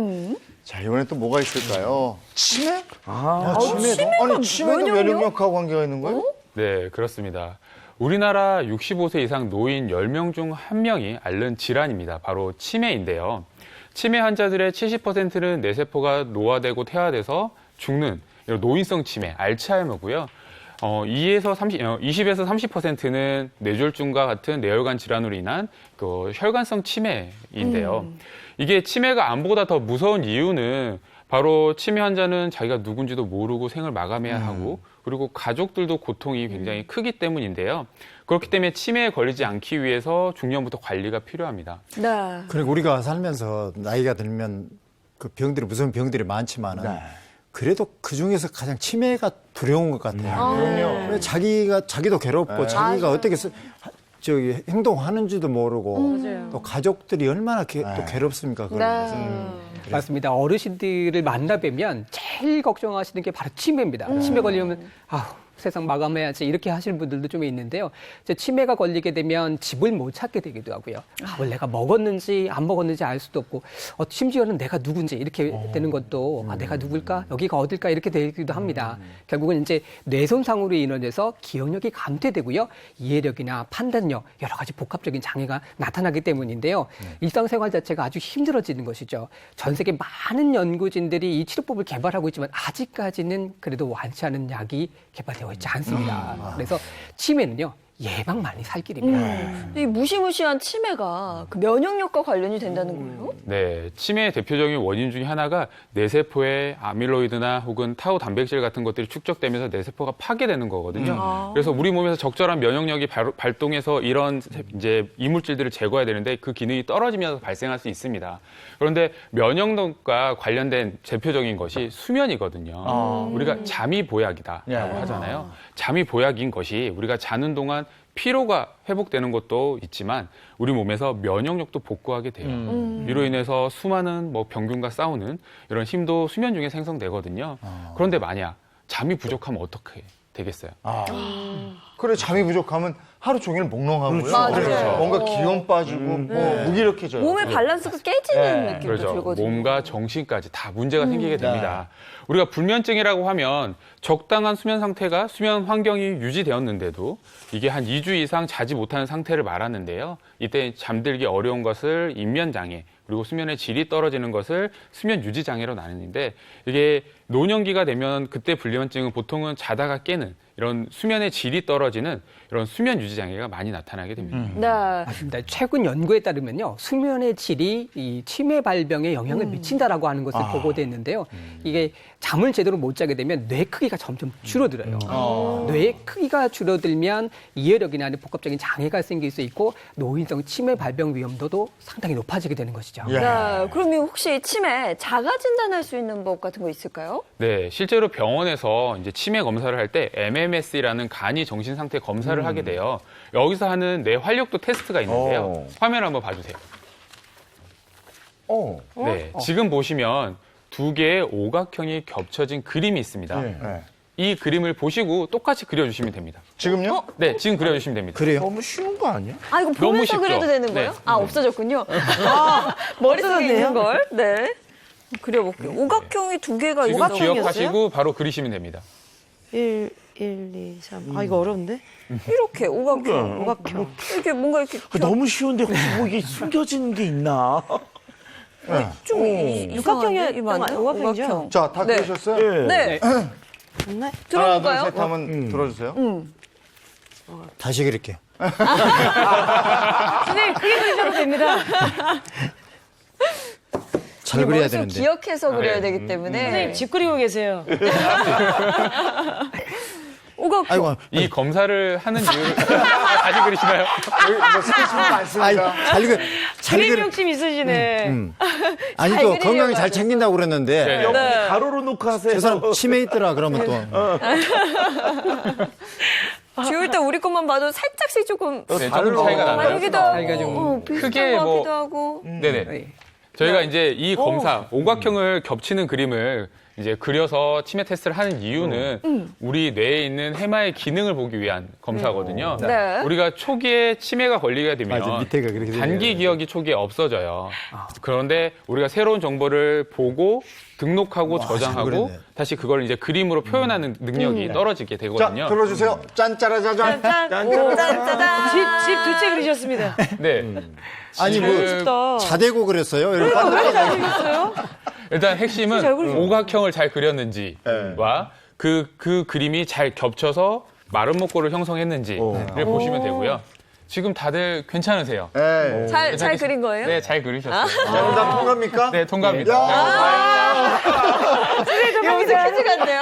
자, 이번에 또 뭐가 있을까요? 치매? 치매도? 아니, 치매도 면역력? 면역력하고 관계가 있는 거예요? 네, 그렇습니다. 우리나라 65세 이상 노인 10명 중 1명이 앓는 질환입니다. 바로 치매인데요. 치매 환자들의 70%는 뇌세포가 노화되고 퇴화돼서 죽는 이런 노인성 치매, 알츠하이머고요. 20에서 30%는 뇌졸중과 같은 뇌혈관 질환으로 인한 그 혈관성 치매인데요. 이게 치매가 암보다 더 무서운 이유는 바로 치매 환자는 자기가 누군지도 모르고 생을 마감해야 하고 그리고 가족들도 고통이 굉장히 크기 때문인데요. 그렇기 때문에 치매에 걸리지 않기 위해서 중년부터 관리가 필요합니다. 네. 그리고 우리가 살면서 나이가 들면 그 병들이 무서운 병들이 많지만은 그래도 그 중에서 가장 치매가 두려운 것 같아요. 그럼요. 왜 자기도 괴롭고 자기가 어떻게 행동하는지도 모르고 또 가족들이 얼마나 또 괴롭습니까? 그걸 위해서. 맞습니다. 어르신들을 만나뵈면 제일 걱정하시는 게 바로 치매입니다. 치매 걸리면 세상 마감해야지 이렇게 하시는 분들도 좀 있는데요. 이제 치매가 걸리게 되면 집을 못 찾게 되기도 하고요. 뭘 내가 먹었는지 안 먹었는지 알 수도 없고 심지어는 내가 누군지 이렇게 되는 것도 내가 누굴까? 여기가 어딜까? 이렇게 되기도 합니다. 결국은 이제 뇌손상으로 인해서 기억력이 감퇴되고요. 이해력이나 판단력 여러 가지 복합적인 장애가 나타나기 때문인데요. 일상생활 자체가 아주 힘들어지는 것이죠. 전 세계 많은 연구진들이 이 치료법을 개발하고 있지만 아직까지는 그래도 완치 않은 약이 개발되어 있지 않습니다. 그래서 치매는요. 예방만이 살 길입니다. 이 무시무시한 치매가 그 면역력과 관련이 된다는 거예요? 네, 치매의 대표적인 원인 중에 하나가 뇌세포에 아밀로이드나 혹은 타우 단백질 같은 것들이 축적되면서 뇌세포가 파괴되는 거거든요. 그래서 우리 몸에서 적절한 면역력이 발동해서 이런 이제 이물질들을 제거해야 되는데 그 기능이 떨어지면서 발생할 수 있습니다. 그런데 면역력과 관련된 대표적인 것이 수면이거든요. 우리가 잠이 보약이다라고 하잖아요. 잠이 보약인 것이 우리가 자는 동안 피로가 회복되는 것도 있지만 우리 몸에서 면역력도 복구하게 돼요. 이로 인해서 수많은 병균과 싸우는 이런 힘도 수면 중에 생성되거든요. 그런데 만약 잠이 부족하면 어떻게 되겠어요? 그래, 잠이 부족하면 하루 종일 몽롱하고요. 맞아요. 뭔가 기운 빠지고 무기력해져요. 몸의 밸런스가 깨지는 느낌도 그렇죠. 들거든요. 몸과 정신까지 다 문제가 생기게 됩니다. 우리가 불면증이라고 하면 적당한 수면 상태가 수면 환경이 유지되었는데도 이게 한 2주 이상 자지 못하는 상태를 말하는데요. 이때 잠들기 어려운 것을 입면장애, 그리고 수면의 질이 떨어지는 것을 수면 유지 장애로 나누는데 이게 노년기가 되면 그때 불면증은 보통은 자다가 깨는 이런 수면의 질이 떨어지는 이런 수면 유지 장애가 많이 나타나게 됩니다. 네. 맞습니다. 최근 연구에 따르면요, 수면의 질이 이 치매 발병에 영향을 미친다라고 하는 것을 보고됐는데요. 이게 잠을 제대로 못 자게 되면 뇌 크기가 점점 줄어들어요. 뇌 크기가 줄어들면 이해력이나 복합적인 장애가 생길 수 있고 노인성 치매 발병 위험도도 상당히 높아지게 되는 것이죠. 네. 그러면 혹시 치매 자가 진단할 수 있는 법 같은 거 있을까요? 네, 실제로 병원에서 이제 치매 검사를 할 때 MMS라는 간이 정신 상태 검사를 하게 돼요. 여기서 하는 뇌 활력도 테스트가 있는데요. 화면 한번 봐주세요. 네, 지금 보시면 두 개의 오각형이 겹쳐진 그림이 있습니다. 이 그림을 보시고 똑같이 그려주시면 됩니다. 지금요? 네, 지금 그려주시면 됩니다. 그래요? 너무 쉬운 거 아니야? 아, 이거 보면서 쉽죠? 그려도 되는 거예요? 네. 없어졌군요. 머릿속에 있는 걸. 네. 그려볼게요. 오각형이 두 개가 지금 있어요. 기억하시고 바로 그리시면 됩니다. 1, 2, 3. 이거 어려운데? 이렇게 오각형. 오각형. 이렇게 뭔가 이렇게 너무 쉬운데 혹시 뭐 이게 숨겨지는 게 있나? 좀 육각형이 맞나요? 오각형이죠? 오각형. 자, 다 네. 그러셨어요? 네. 맞나? 하나, 들어볼까요? 둘, 셋 하면 들어주세요. 다시 그릴게요. 선생님, 크게 그리셔도 됩니다. 잘 그려야 머릿속 되는데. 기억해서 그려야 되기 때문에. 선생님, 집 그리고 계세요. 오각형. 아이고, 이 검사를 하는 이유를 다시 그리시나요? 뭐 스케치북 많습니다. 잘 그림 그려. 욕심 있으시네. 아니 또 그리려고 건강히 잘 하죠. 챙긴다고 그랬는데 네. 여기 가로로 놓고 하세요. 저 사람 치매 있더라 그러면 또 지울 때 우리 것만 봐도 살짝씩 조금 네, 조금 차이가 나나요? 다르기도 하고, 차이가 좀 비슷한 크게 것 뭐- 같기도 하고. 네네. 저희가 이제 이 검사, 오각형을 겹치는 그림을 이제 그려서 치매 테스트를 하는 이유는 우리 뇌에 있는 해마의 기능을 보기 위한 검사거든요. 네. 우리가 초기에 치매가 걸리게 되면 맞아, 밑에가 그렇게 단기 되네요. 기억이 초기에 없어져요. 그런데 우리가 새로운 정보를 보고 등록하고 잘 저장하고 그렸네. 다시 그걸 이제 그림으로 표현하는 능력이 떨어지게 자, 되거든요. 들어주세요. 짠짜라자잔. 짠짜잔. 집 두 채 그리셨습니다. 네. 아니 뭐 멋있다. 자대고 그랬어요. 이렇게 일단 핵심은 잘 그리셨어요. 오각형을 잘 그렸는지와 그 그림이 잘 겹쳐서 마른 목골을 형성했는지를 보시면 되고요. 지금 다들 괜찮으세요? 네. 잘 그린 거예요? 네, 잘 그리셨어요. 정답 통과입니까? 네, 통과입니다. 여기서 퀴즈 같네요.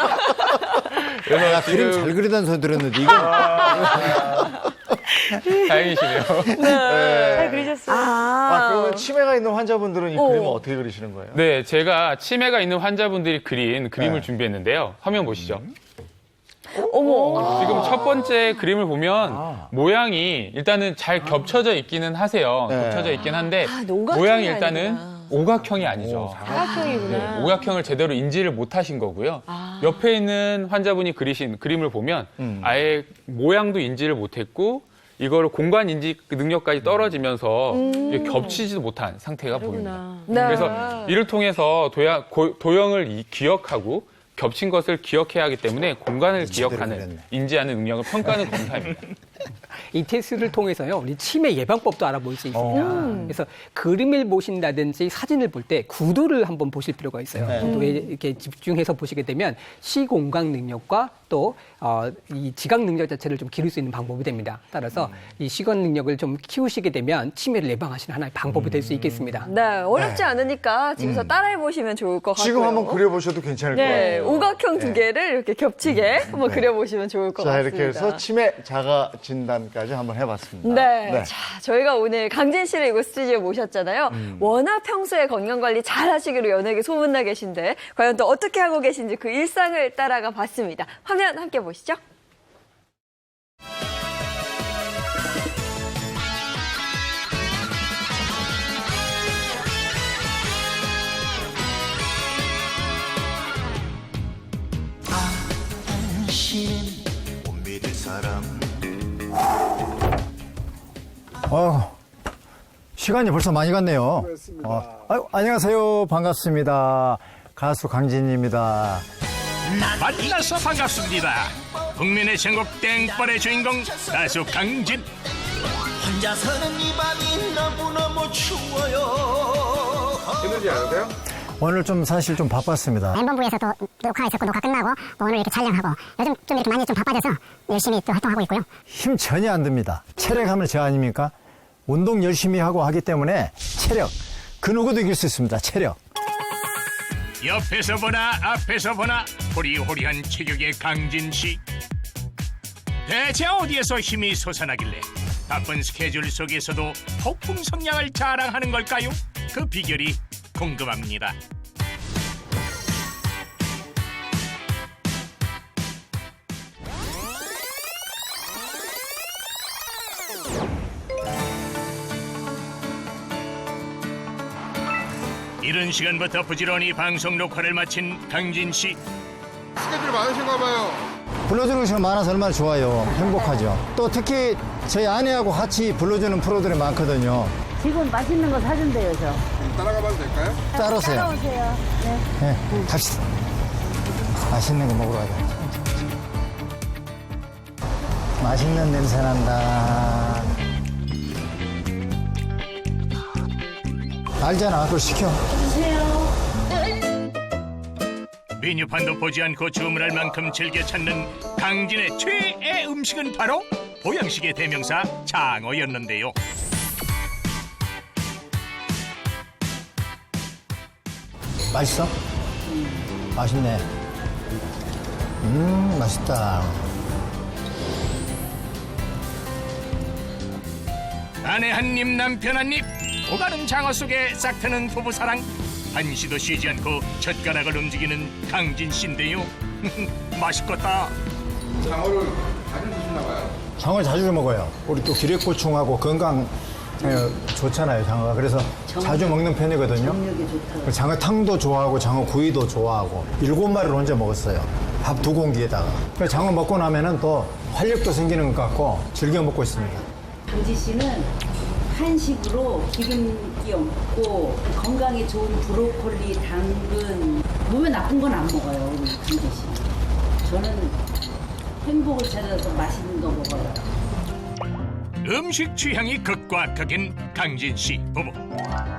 야, 그림 잘 그리다는 소리 들었는데 이건 다행이시네요. 잘 그리셨어요. 그러면 치매가 있는 환자분들은 이 그림을 어떻게 그리시는 거예요? 네, 제가 치매가 있는 환자분들이 그린 그림을 준비했는데요. 화면 보시죠. 어머. 지금 첫 번째 그림을 보면 모양이 일단은 잘 겹쳐져 있기는 하세요. 겹쳐져 있긴 한데 오각형이 모양이 일단은 아니구나. 오각형이 아니죠. 사각형이구나. 네, 오각형을 제대로 인지를 못하신 거고요. 옆에 있는 환자분이 그리신 그림을 보면 아예 모양도 인지를 못했고 이거를 공간 인지 능력까지 떨어지면서 이게 겹치지도 못한 상태가 보입니다. 네. 그래서 이를 통해서 도형을 기억하고 겹친 것을 기억해야 하기 때문에 공간을 기억하는, 그랬네. 인지하는 능력을 평가하는 검사입니다. 이 테스트를 통해서요, 우리 치매 예방법도 알아볼 수 있습니다. 그래서 그림을 보신다든지 사진을 볼 때 구도를 한번 보실 필요가 있어요. 구도에 이렇게 집중해서 보시게 되면 시공간 능력과 또 이 지각 능력 자체를 좀 기를 수 있는 방법이 됩니다. 따라서 이 시각 능력을 좀 키우시게 되면 치매를 예방하시는 하나의 방법이 될 수 있겠습니다. 네, 어렵지 않으니까 집에서 따라해 보시면 좋을 것 같고요. 지금 한번 그려보셔도 괜찮을 네, 거예요. 오각형 두 개를 이렇게 겹치게 한번 그려보시면 좋을 것 자, 같습니다. 이렇게 해서 치매 자가 진단까지 한번 해봤습니다. 네. 자, 저희가 오늘 강진 씨를 이곳 스튜디오에 모셨잖아요. 워낙 평소에 건강관리 잘 하시기로 연예계 소문나 계신데 과연 또 어떻게 하고 계신지 그 일상을 따라가 봤습니다. 화면 함께 보시죠. 당신은 못 믿을 사람 시간이 벌써 많이 갔네요. 안녕하세요. 반갑습니다. 가수 강진입니다. 만나서 반갑습니다. 국민의 전국 땡벌의 주인공 가수 강진. 혼자서는 이 밤이 너무너무 추워요. 힘들지 않으세요? 오늘 좀 사실 좀 바빴습니다. N본부에서도 녹화했었고 녹화 끝나고 또 오늘 이렇게 촬영하고 요즘 좀 이렇게 많이 좀 바빠져서 열심히 또 활동하고 있고요. 힘 전혀 안 듭니다. 체력하면 저 아닙니까? 운동 열심히 하고 하기 때문에 체력, 그 누구도 이길 수 있습니다. 체력. 옆에서 보나 앞에서 보나 호리호리한 체격의 강진 씨. 대체 어디에서 힘이 솟아나길래 바쁜 스케줄 속에서도 폭풍 성량을 자랑하는 걸까요? 그 비결이 궁금합니다. 이른 시간부터 부지런히 방송 녹화를 마친 강진 씨. 스케줄이 많으신가 봐요. 불러주는 시간 많아서 얼마나 좋아요. 행복하죠. 또 특히 저희 아내하고 같이 불러주는 프로들이 많거든요. 지금 맛있는 거 사준대요, 저. 따라가 봐도 될까요? 따라오세요. 따라오세요. 네, 갑시다. 맛있는 거 먹으러 가자. 맛있는 냄새 난다. 알잖아, 그걸 시켜. 메뉴판도 보지 않고 주문할 만큼 즐겨 찾는 강진의 최애 음식은 바로 보양식의 대명사 장어였는데요. 맛있어? 맛있네. 맛있다. 아내 한 입 남편 한 입 오가는 장어 속에 싹트는 부부사랑. 한시도 쉬지 않고 젓가락을 움직이는 강진 씨인데요. 맛있겠다. 장어를 자주 드시나 봐요. 장어 자주 먹어요. 우리 또 기력보충하고 건강 좋잖아요, 장어가. 그래서 자주 먹는 편이거든요. 장어탕도 좋아하고 장어구이도 좋아하고 7마리를 혼자 먹었어요. 밥 2공기에다가. 그래서 장어 먹고 나면은 또 활력도 생기는 것 같고 즐겨 먹고 있습니다. 강지 씨는 한식으로 기름기 없고 건강에 좋은 브로콜리, 당근, 몸에 나쁜 건 안 먹어요, 우리 강지 씨. 저는 행복을 찾아서 맛있는 거 먹어요. 음식 취향이 극과 극인 강진 씨 부부.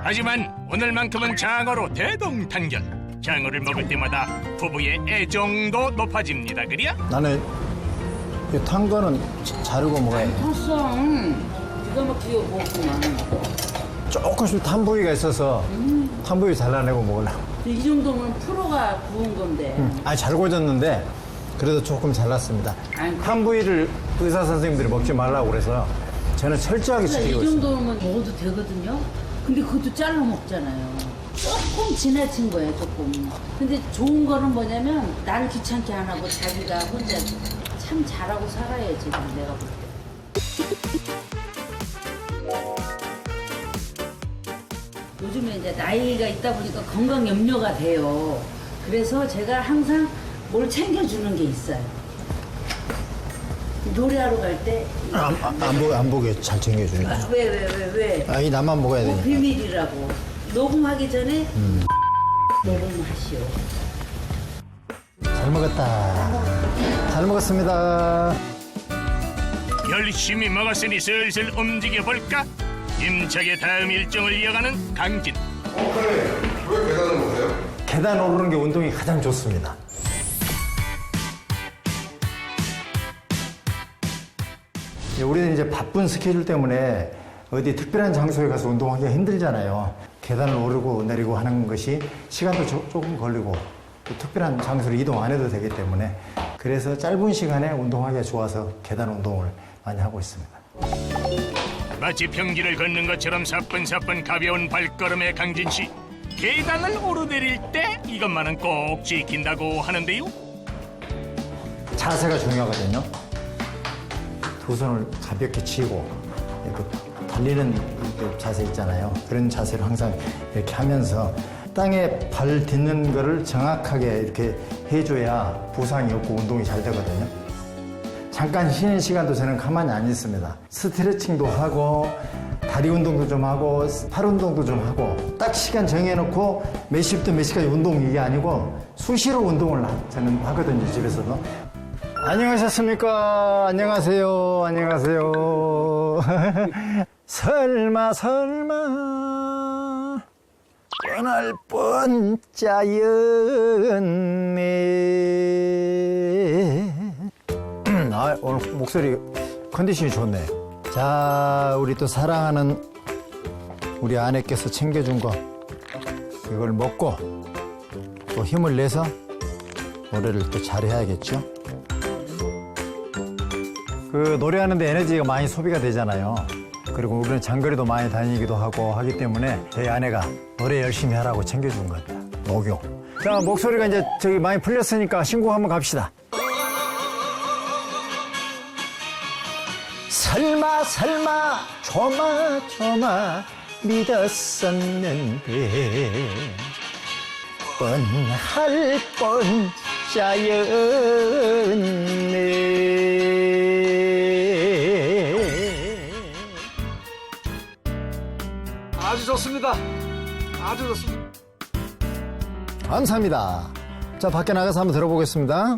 하지만 오늘만큼은 장어로 대동단결. 장어를 먹을 때마다 부부의 애정도 높아집니다. 그래? 나는 탄 거는 자르고 먹어야 돼. 탔어. 기가 막히게 먹었구만. 조금씩 탄 부위가 있어서 탄 부위 잘라내고 먹으려고. 이 정도면 프로가 구운 건데. 아니, 잘 고졌는데 그래도 조금 잘랐습니다. 탄 부위를 의사 선생님들이 먹지 말라고 그래서 저는 철저하게 지키고 이 있습니다. 정도면 먹어도 되거든요. 근데 그것도 잘라 먹잖아요. 조금 지나친 거예요, 조금. 근데 좋은 거는 뭐냐면 나를 귀찮게 안 하고 자기가 혼자 참 잘하고 살아야지, 내가 볼 때. 요즘에 이제 나이가 있다 보니까 건강 염려가 돼요. 그래서 제가 항상 뭘 챙겨주는 게 있어요. 노래하러 갈 때. 안 보게 잘 챙겨주니까. 왜? 이 나만 먹어야 되니까. 비밀이라고. 녹음하기 전에 녹음하시오. 잘 먹었다. 잘 먹었습니다. 열심히 먹었으니 슬슬 움직여볼까? 힘차게 다음 일정을 이어가는 강진. 왜 계단을 오세요? 계단 오르는 게 운동이 가장 좋습니다. 우리는 이제 바쁜 스케줄 때문에 어디 특별한 장소에 가서 운동하기가 힘들잖아요. 계단을 오르고 내리고 하는 것이 시간도 조금 걸리고 또 특별한 장소로 이동 안 해도 되기 때문에 그래서 짧은 시간에 운동하기가 좋아서 계단 운동을 많이 하고 있습니다. 마치 평지를 걷는 것처럼 사뿐사뿐 가벼운 발걸음의 강진 씨. 계단을 오르내릴 때 이것만은 꼭 지킨다고 하는데요. 자세가 중요하거든요. 두 손을 가볍게 쥐고 이렇게 달리는 자세 있잖아요. 그런 자세를 항상 이렇게 하면서 땅에 발 딛는 거를 정확하게 이렇게 해줘야 부상이 없고 운동이 잘 되거든요. 잠깐 쉬는 시간도 저는 가만히 안 있습니다. 스트레칭도 하고 다리 운동도 좀 하고 팔 운동도 좀 하고 딱 시간 정해놓고 몇 시부터 몇 시까지 운동 이게 아니고 수시로 운동을 저는 하거든요, 집에서도. 안녕하셨습니까? 안녕하세요. 안녕하세요. 설마 뻔할 뻔짜였네. 오늘 목소리 컨디션이 좋네. 자, 우리 또 사랑하는 우리 아내께서 챙겨준 거 이걸 먹고 또 힘을 내서 노래를 또 잘해야겠죠. 그 노래하는데 에너지가 많이 소비가 되잖아요. 그리고 우리는 장거리도 많이 다니기도 하고 하기 때문에 저희 아내가 노래 열심히 하라고 챙겨준 것 같아요. 목욕. 자, 목소리가 이제 저기 많이 풀렸으니까 신곡 한번 갑시다. 설마 조마 믿었었는데 뻔할 뻔짜였네. 아주 좋습니다. 아주 좋습니다. 감사합니다. 자, 밖에 나가서 한번 들어보겠습니다.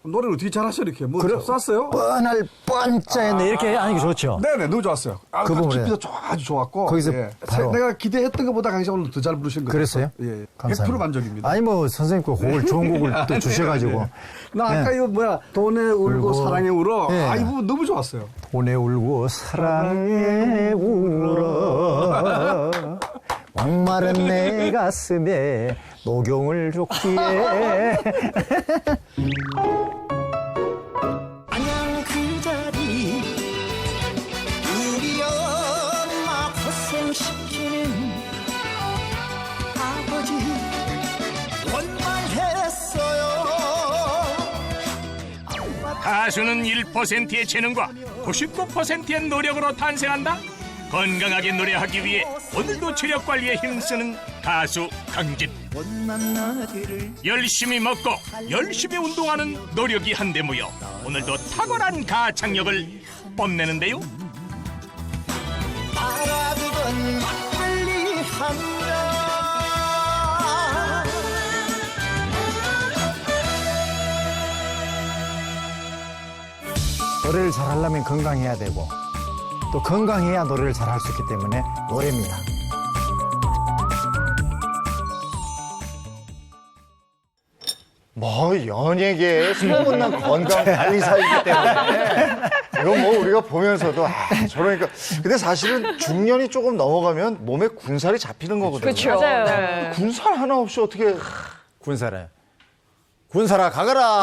노래를 어떻게 잘하셔 이렇게 뭐 쐈어요? 뻔할 뻔짜였네 이렇게 하는 게 좋죠. 네네, 너무 좋았어요. 그 부분에 깊이도 아주 좋았고 거기서 바로 내가 기대했던 것보다 강희자 오늘 더 잘 부르신 것 같아요. 그랬어요? 예, 감사합니다. 100% 만족입니다. 아니 뭐 선생님 그 곡을 좋은 곡을 또 주셔가지고 나 아까 이거 뭐야 돈에 울고 사랑에 울어. 네. 이 부분 너무 좋았어요. 돈에 울고 사랑에 울어 목마른 내 가슴에 녹용을 줬기에. 안녕 그 자리 우리 엄마 고생시키는 아버지 원망했어요. 가수는 1%의 재능과 99%의 노력으로 탄생한다. 건강하게 노래하기 위해 오늘도 체력 관리에 힘쓰는 가수 강진. 열심히 먹고 열심히 운동하는 노력이 한데 모여 오늘도 탁월한 가창력을 뽐내는데요. 알아두건 막걸리 한잔 노래를 잘하려면 건강해야 되고 또 건강해야 노래를 잘할 수 있기 때문에 노래입니다. 뭐 연예계의 소문난 건강 관리사이기 때문에 이건 뭐 우리가 보면서도 저러니까 근데 사실은 중년이 조금 넘어가면 몸에 군살이 잡히는 거거든요. 그렇죠. 맞아요. 네. 군살 하나 없이 어떻게 군사라. 군사라 가거라.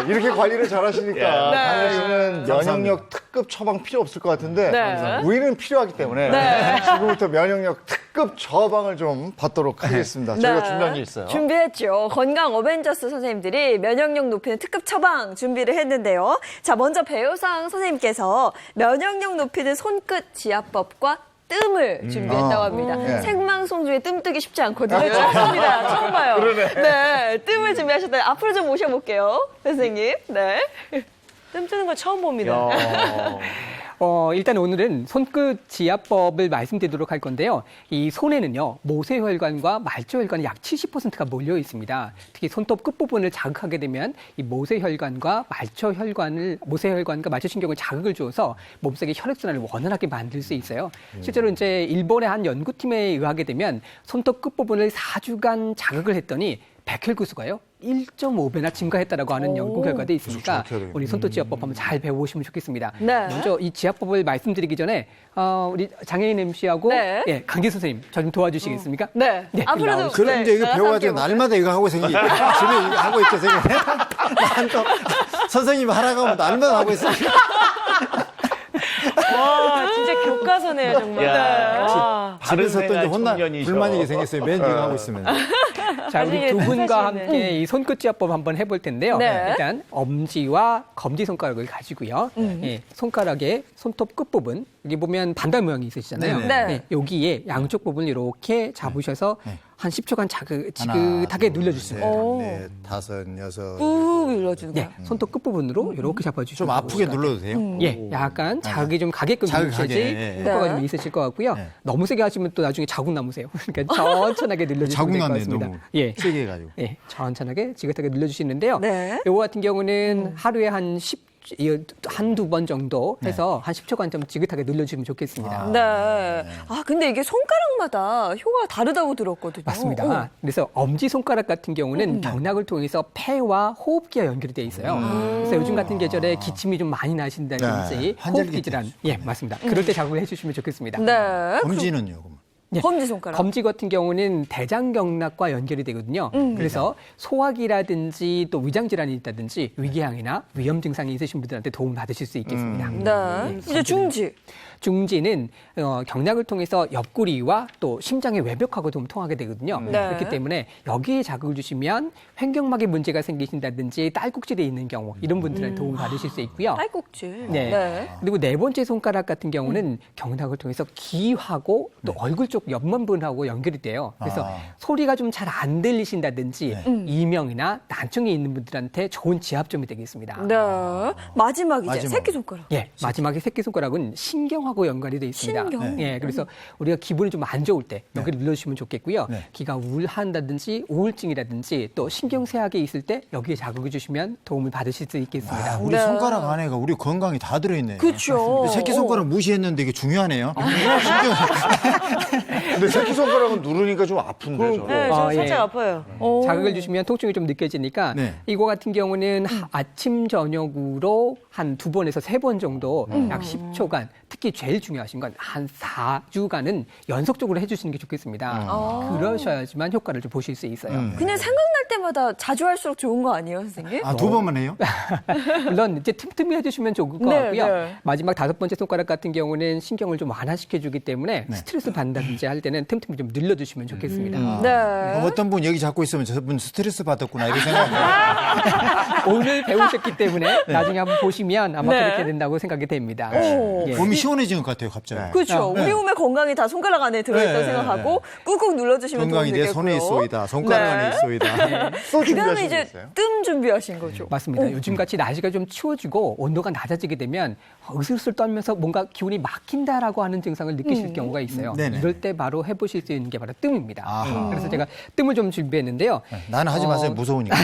이렇게 관리를 잘하시니까 네. 강현 씨는 면역력 특급 처방 필요 없을 것 같은데 네. 우리는 필요하기 때문에 네. 지금부터 면역력 특급 처방을 좀 받도록 하겠습니다. 저희가 준비한 게 있어요. 준비했죠. 건강 어벤져스 선생님들이 면역력 높이는 특급 처방 준비를 했는데요. 자, 먼저 배우상 선생님께서 면역력 높이는 손끝 지압법과 뜸을 준비했다고 합니다. 네. 생방송 중에 뜸 뜨기 쉽지 않거든요. 처음입니다. 처음 봐요. 그러네. 네, 뜸을 준비하셨다요. 앞으로 좀 모셔볼게요, 선생님. 네. 뜸 뜨는 거 처음 봅니다. 일단 오늘은 손끝 지압법을 말씀드리도록 할 건데요. 이 손에는요, 모세혈관과 말초혈관이 약 70%가 몰려 있습니다. 특히 손톱 끝부분을 자극하게 되면 이 모세혈관과 말초신경을 자극을 주어서 몸속의 혈액순환을 원활하게 만들 수 있어요. 실제로 이제 일본의 한 연구팀에 의하게 되면 손톱 끝부분을 4주간 자극을 했더니 백혈구수가요 1.5배나 증가했다라고 하는 연구 결과도 있으니까 우리 손톱 지압법 한번 잘 배워보시면 좋겠습니다. 네. 먼저 이 지압법을 말씀드리기 전에 우리 장혜인 MC하고 네. 강기 선생님 저 좀 도와주시겠습니까? 네. 앞으로도 그럼 이제 이거 배워가지고 날마다 이거 하고 생기. 집에 이거 하고 있죠, 생기. 난또 선생님 하라고 하면 날마다 하고 있어요. 와, 진짜 교과서네요, 정말. 야. 집에서 또 이제 혼나 청년이셔. 불만이게 생겼어요. 맨 이거 하고 있으면. 자, 우리 나중에 두 분과 회사시는데. 함께 이 손끝 지압법 한번 해볼 텐데요. 네. 일단 엄지와 검지 손가락을 가지고요. 예, 손가락의 손톱 끝 부분 여기 보면 반달 모양이 있으시잖아요. 네. 여기에 양쪽 부분 이렇게 잡으셔서 한 10초간 지긋하게 눌러주시면 돼요. 넷, 다섯, 여섯. 꾹 눌러주는 거예요. 네, 손톱 끝 부분으로 이렇게 잡아주시면 좀 아프게 눌러도 돼요? 예, 약간 자극이 좀 가게끔 자극하게, 누르셔야지 예, 예. 효과가 네. 좀 있으실 것 같고요. 네. 너무 세게 하시면 또 나중에 자국 남으세요. 그러니까 천천하게 눌러주시면 자국 될 것 났네, 같습니다. 너무. 예, 세게 해가지고. 예, 천천하게 지긋하게 눌러주시는데요. 네. 요거 같은 경우는 하루에 한두 번 정도 해서 한 10초간 좀 지긋하게 눌러주시면 좋겠습니다. 네. 근데 이게 손가락마다 효과가 다르다고 들었거든요. 맞습니다. 그래서 엄지손가락 같은 경우는 경락을 통해서 폐와 호흡기와 연결이 되어 있어요. 그래서 요즘 같은 계절에 기침이 좀 많이 나신다든지 네. 환절기 호흡기 질환. 때. 예, 맞습니다. 그럴 때 자극을 해주시면 좋겠습니다. 네. 검지는요? 그럼? 예. 검지 손가락. 검지 같은 경우는 대장경락과 연결이 되거든요. 그래서 소화기라든지 또 위장 질환이 있다든지 위궤양이나 위염 증상이 있으신 분들한테 도움 받으실 수 있겠습니다. 네. 이제 중지. 중지는 경락을 통해서 옆구리와 또 심장의 외벽하고 좀 통하게 되거든요. 네. 그렇기 때문에 여기에 자극을 주시면 횡격막에 문제가 생기신다든지 딸꾹질이 있는 경우 이런 분들한테 도움을 받으실 수 있고요. 딸꾹질. 네. 그리고 네 번째 손가락 같은 경우는 경락을 통해서 귀하고 또 얼굴 쪽 옆면부분하고 연결이 돼요. 그래서 소리가 좀 잘 안 들리신다든지 이명이나 난청이 있는 분들한테 좋은 지압점이 되겠습니다. 네. 마지막 이제 마지막. 새끼손가락. 예, 마지막에 새끼손가락은 신경하고 연관이 되어 있습니다. 신경? 예, 그래서 우리가 기분이 좀 안 좋을 때 여기를 눌러주시면 좋겠고요. 기가 우울한다든지 우울증이라든지 또 신경쇠약이 있을 때 여기에 자극을 주시면 도움을 받으실 수 있겠습니다. 우리 손가락 안에가 우리 건강이 다 들어있네. 그렇죠. 새끼손가락 무시했는데 이게 중요하네요. 근데 새끼손가락은 누르니까 좀 아픈데 저거. 네, 저 예. 살짝 아파요. 자극을 주시면 통증이 좀 느껴지니까 네. 이거 같은 경우는 아침 저녁으로 한 2번에서 3번 정도 약 10초간 특히 제일 중요하신 건 한 4주간은 연속적으로 해주시는 게 좋겠습니다. 그러셔야지만 효과를 좀 보실 수 있어요. 그냥 생각날 할 때마다 자주 할수록 좋은 거 아니에요, 선생님? 아, 2번만 해요? 물론 이제 틈틈이 해주시면 좋을 것 네, 같고요. 네. 마지막 5번째 손가락 같은 경우는 신경을 좀 완화시켜주기 때문에 스트레스 받는다든지 할 때는 틈틈이 좀 늘려주시면 좋겠습니다. 네. 어떤 분 여기 잡고 있으면 저분 스트레스 받았구나 이런 생각이 오늘 배우셨기 때문에 나중에 한번 보시면 아마 네. 그렇게 된다고 생각이 됩니다. 오. 예. 몸이 시원해지는 것 같아요, 갑자기. 그렇죠. 네. 우리 몸의 건강이 다 손가락 안에 들어있다고 네, 생각하고 꾹꾹 눌러주시면 건강이 도움이 내 되겠고요. 손에 있소이다. 손가락 네. 안에 있소이다. 또 그 다음에 준비하신 거 이제 있어요? 뜸 준비하신 거죠. 맞습니다. 요즘같이 날씨가 좀 추워지고 온도가 낮아지게 되면 으슬으슬 떨면서 뭔가 기운이 막힌다라고 하는 증상을 느끼실 경우가 있어요. 네네. 이럴 때 바로 해보실 수 있는 게 바로 뜸입니다. 아하. 그래서 제가 뜸을 좀 준비했는데요. 나는 하지 마세요. 무서우니까.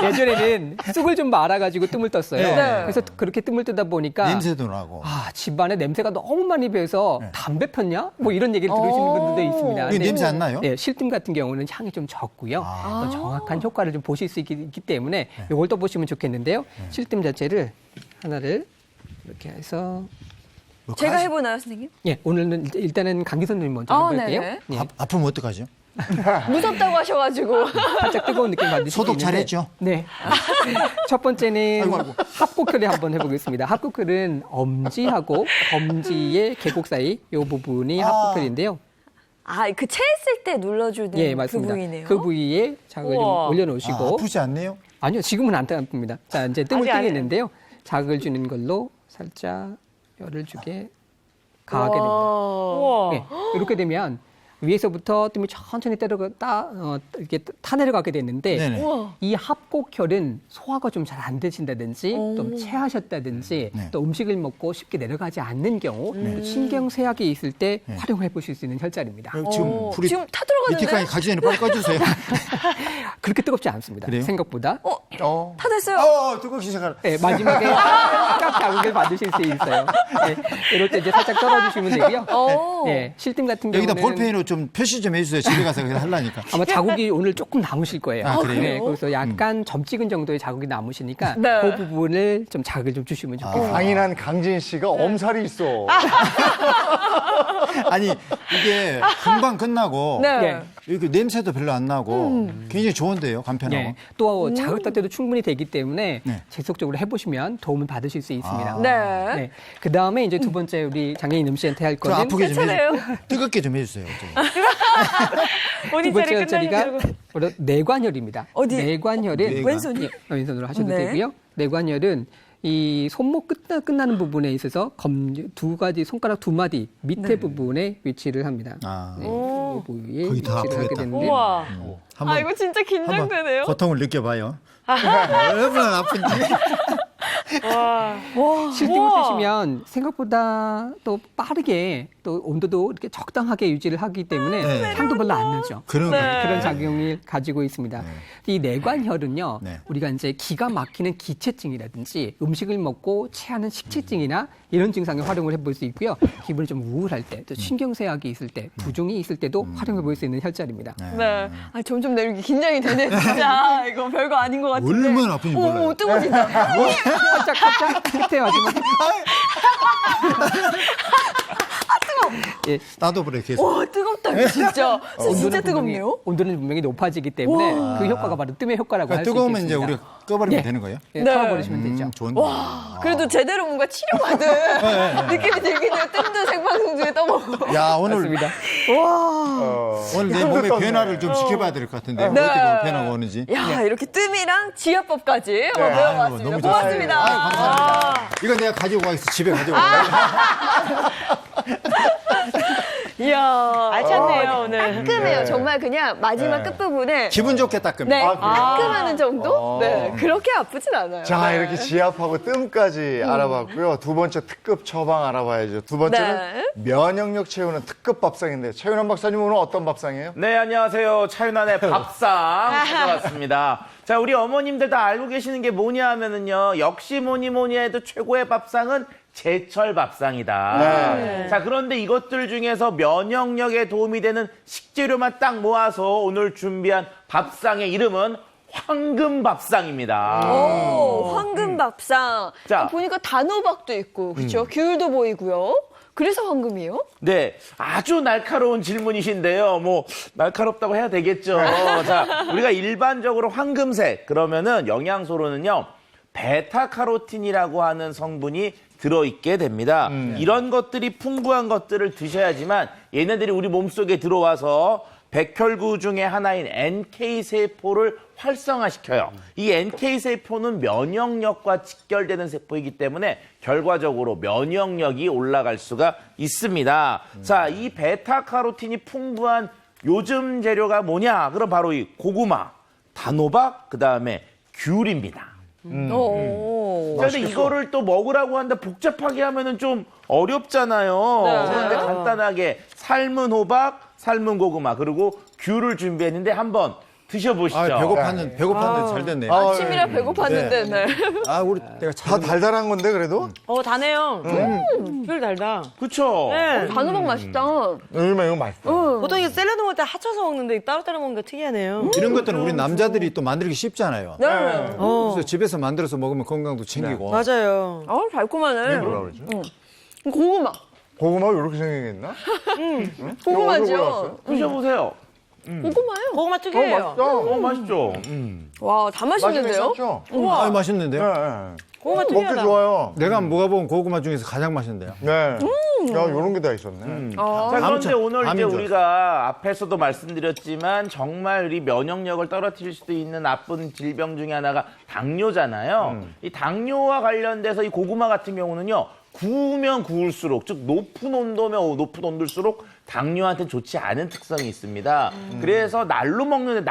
예전에는 쑥을 좀 말아가지고 뜸을 떴어요. 네. 그래서 그렇게 뜸을 뜨다 보니까 냄새도 나고. 아, 집안에 냄새가 너무 많이 배서 담배 폈냐? 뭐 이런 얘기를 들으시는 분들도 있습니다. 이게 근데 냄새 안 나요? 네, 실뜸 같은 경우는 향이 좀 적고요. 또 정확한 효과를 좀 보실 수 있기 때문에 이걸 또 보시면 좋겠는데요. 실뜸 자체를 하나를 이렇게 해서 제가 해보나요, 선생님? 예, 오늘은 일단은 강기 선생님 먼저 아, 해볼게요. 네네. 예, 아프면 어떡하죠? 무섭다고 하셔가지고. 살짝 뜨거운 느낌 받으실 수 소독 있는데. 잘했죠? 네. 첫 번째는 아이고, 아이고. 합곡혈에 한번 해보겠습니다. 합곡혈은 엄지하고 검지의 계곡 사이 이 부분이 합곡혈인데요. 아, 그 체했을 때 눌러주는 예, 그 맞습니다. 부위네요. 그 부위에 자극을 좀 우와. 올려놓으시고. 아, 아프지 않네요? 아니요, 지금은 안 아픕니다. 자, 이제 뜸을 아직 안 뜨겠는데요. 자극을 주는 걸로 살짝 열을 주게 가하게 됩니다. 우와. 네, 이렇게 되면 위에서부터 뜸이 천천히 이렇게 타내려가게 되는데 네네. 이 합곡혈은 소화가 좀 잘 안 되신다든지 또 체하셨다든지 네. 또 음식을 먹고 쉽게 내려가지 않는 경우 또 신경쇠약이 있을 때 활용해 보실 수 있는 혈자리입니다. 지금 불이 지금 타들어가는데? 밑에까지 가기 전에 빨리 꺼주세요. 그렇게 뜨겁지 않습니다. 그래요? 생각보다. 다 됐어요. 뜨겁기 시작하라. 네, 마지막에 살짝 자극을 받으실 수 있어요. 네, 이럴 때 이제 살짝 떨어주시면 되고요. 네, 실뜸 같은 여기다 경우는 볼펜으로 좀 표시 좀 해주세요. 집에 가서 그냥 하려니까. 아마 자국이 오늘 조금 남으실 거예요. 아, 그래요? 네, 그래서 약간 점 찍은 정도의 자국이 남으시니까 네. 그 부분을 좀 자극을 좀 주시면 좋겠어요. 강인한 강진 씨가 엄살이 있어. 아니, 이게 금방 끝나고 네. 네. 이렇게 냄새도 별로 안 나고 굉장히 좋은데요. 간편하고. 네, 또 자극 때도 충분히 되기 때문에 네. 지속적으로 해보시면 도움을 받으실 수 있습니다. 네. 그 다음에 이제 두 번째 우리 장애인 음씨한테 할 좀 거는 아프게 좀 괜찮아요? 해주세요. 뜨겁게 좀 해주세요. 두 본인 번째 자리 끝나면 혈자리가 그러고. 바로 내관혈입니다. 어디? 내관혈은 뇌관. 왼손이? 예, 왼손으로 하셔도 네. 되고요. 내관혈은 이 손목 끝나는 부분에 있어서 두 가지 손가락 두 마디 밑에 부분에 위치를 합니다. 아. 네, 이 부위에 거기 다 위치를 하게 아프겠다. 되는데 우와. 한번, 아, 이거 진짜 한번 긴장되네요. 고통을 느껴봐요. 얼마나 아픈지. 실증을 뜨시면 생각보다 또 빠르게 또 온도도 이렇게 적당하게 유지를 하기 때문에 네. 향도 별로 안 나죠. 그런 거. 그런 작용을 가지고 있습니다. 이 내관혈은요, 네. 우리가 이제 기가 막히는 기체증이라든지 음식을 먹고 체하는 식체증이나 이런 증상에 활용을 해볼 수 있고요. 기분이 좀 우울할 때, 또 신경쇠약이 있을 때, 부종이 있을 때도 활용해 볼 수 있는 혈자리입니다. 네. 아, 점점 내리기 긴장이 되네, 진짜. 이거 별거 아닌 것 같은데. 얼마나 아픈지 몰라요. 오, 뜨거워진다. 살짝 끝에 마지막. 예, 나도 그래 계속. 와, 뜨겁다, 이거 진짜. 진짜 뜨겁네요. 온도는 분명히 높아지기 때문에 그 효과가 바로 뜸의 효과라고 할 수 있겠습니다. 뜨거우면 이제 우리가 꺼버리면 예. 되는 거예요? 예, 네. 털어버리시면 되죠. 좋은데. 그래도 제대로 뭔가 치료받은 느낌이 들긴 해요. 뜸도 생방송 중에 떠먹고. 야, 오늘 맞습니다. 오늘 내 몸의 변화를 좀 지켜봐야 될 것 같은데 어떻게 변화가 오는지. 야, 이렇게 뜸이랑 지압법까지 한번 배워봤습니다. 너무 고맙습니다. 좋습니다. 아유, 감사합니다. 이거 내가 가지고 가겠어. 집에 가지고 가겠어. 이야. 알찼네요, 오늘. 깔끔해요. 정말 그냥 마지막 끝부분에. 기분 좋게 닦습니다. 네, 깔끔하는 정도? 네, 그렇게 아프진 않아요. 자, 네. 이렇게 지압하고 뜸까지 알아봤고요. 두 번째 특급 처방 알아봐야죠. 두 번째는 네. 면역력 채우는 특급 밥상인데 최윤환 박사님 오늘 어떤 밥상이에요? 네, 안녕하세요. 차윤환의 밥상 찾아왔습니다. 자, 우리 어머님들 다 알고 계시는 게 뭐냐 하면은요. 역시 뭐니 해도 최고의 밥상은 제철 밥상이다. 자, 그런데 이것들 중에서 면역력에 도움이 되는 식재료만 딱 모아서 오늘 준비한 밥상의 이름은 황금 밥상입니다. 오, 황금 밥상. 자. 보니까 단호박도 있고, 그렇죠? 귤도 보이고요. 그래서 황금이에요? 네, 아주 날카로운 질문이신데요. 뭐 날카롭다고 해야 되겠죠. 자, 우리가 일반적으로 황금색 그러면은 영양소로는요 베타카로틴이라고 하는 성분이 들어있게 됩니다. 이런 것들이 풍부한 것들을 드셔야지만 얘네들이 우리 몸속에 들어와서 백혈구 중에 하나인 NK세포를 활성화시켜요. 이 NK세포는 면역력과 직결되는 세포이기 때문에 결과적으로 면역력이 올라갈 수가 있습니다. 자, 이 베타카로틴이 풍부한 요즘 재료가 뭐냐? 그럼 바로 이 고구마, 단호박, 그다음에 귤입니다. 그런데 이거를 또 먹으라고 하는데 복잡하게 하면은 좀 어렵잖아요. 그런데 간단하게 삶은 호박, 삶은 고구마 그리고 귤을 준비했는데 한번 드셔보시죠. 배고팠는데 잘 됐네요. 아침이라 배고팠는데. 네. 우리 내가 다 달달한 건데 그래도? 다네요. 귤 달다. 그쵸? 네. 단호박 맛있다. 요즘에 이거 맛있어. 보통 이거 샐러드 먹을 때 합쳐서 먹는데 따로따로 먹는 게 특이하네요. 이런 것들은 우리 남자들이 또 만들기 쉽잖아요. 네. 그래서 집에서 만들어서 먹으면 건강도 챙기고. 맞아요. 달콤하네. 뭐라 그러죠? 고구마. 고구마가 이렇게 생기겠나? 고구마죠. 드셔보세요. 고구마요? 고구마 특이해요. 맛있죠? 와, 다 맛있는데요? 맛있는데요? 고구마 먹기 특이하다. 좋아요. 내가 먹어본 고구마 중에서 가장 맛있는데요. 네. 야, 요런 게 다 있었네. 자, 그런데 오늘 이제 밤인 줄 우리가 앞에서도 말씀드렸지만 정말 우리 면역력을 떨어뜨릴 수도 있는 나쁜 질병 중에 하나가 당뇨잖아요. 이 당뇨와 관련돼서 이 고구마 같은 경우는요. 구우면 구울수록, 즉 높은 온도면 높은 온도일수록 당뇨한테 좋지 않은 특성이 있습니다. 그래서 날로 먹는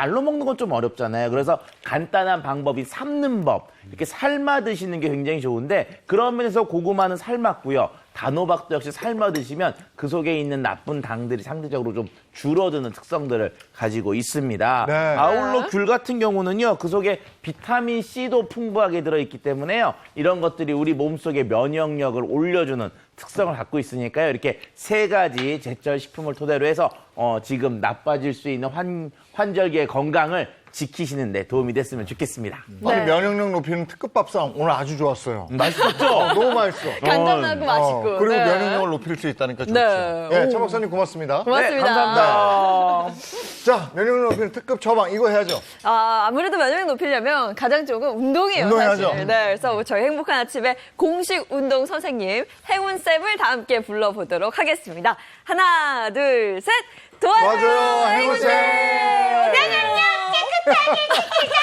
건 좀 어렵잖아요. 그래서 간단한 방법이 삶는 법. 이렇게 삶아 드시는 게 굉장히 좋은데 그런 면에서 고구마는 삶았고요. 단호박도 역시 삶아 드시면 그 속에 있는 나쁜 당들이 상대적으로 좀 줄어드는 특성들을 가지고 있습니다. 네. 아울러 귤 같은 경우는요. 그 속에 비타민 C도 풍부하게 들어있기 때문에요. 이런 것들이 우리 몸속의 면역력을 올려주는 특성을 갖고 있으니까요. 이렇게 세 가지 제철 식품을 토대로 해서 지금 나빠질 수 있는 환절기의 건강을 지키시는 데 도움이 됐으면 좋겠습니다. 아니, 면역력 높이는 특급 밥상 오늘 아주 좋았어요. 맛있었죠? 너무 맛있어. 간단하고 맛있고. 그리고 네. 면역력을 높일 수 있다니까 좋죠. 네. 네, 차 박사님 고맙습니다. 고맙습니다. 네, 감사합니다. 자, 면역력 높이는 특급 처방 이거 해야죠. 아무래도 면역력 높이려면 가장 좋은 건 운동이에요. 운동해야죠. 사실. 네, 그래서 저희 행복한 아침에 공식 운동 선생님 행운쌤을 다 함께 불러보도록 하겠습니다. 하나, 둘, 셋. 도와줘요, 행운쌤. 면역력 깨끗하게 지키자.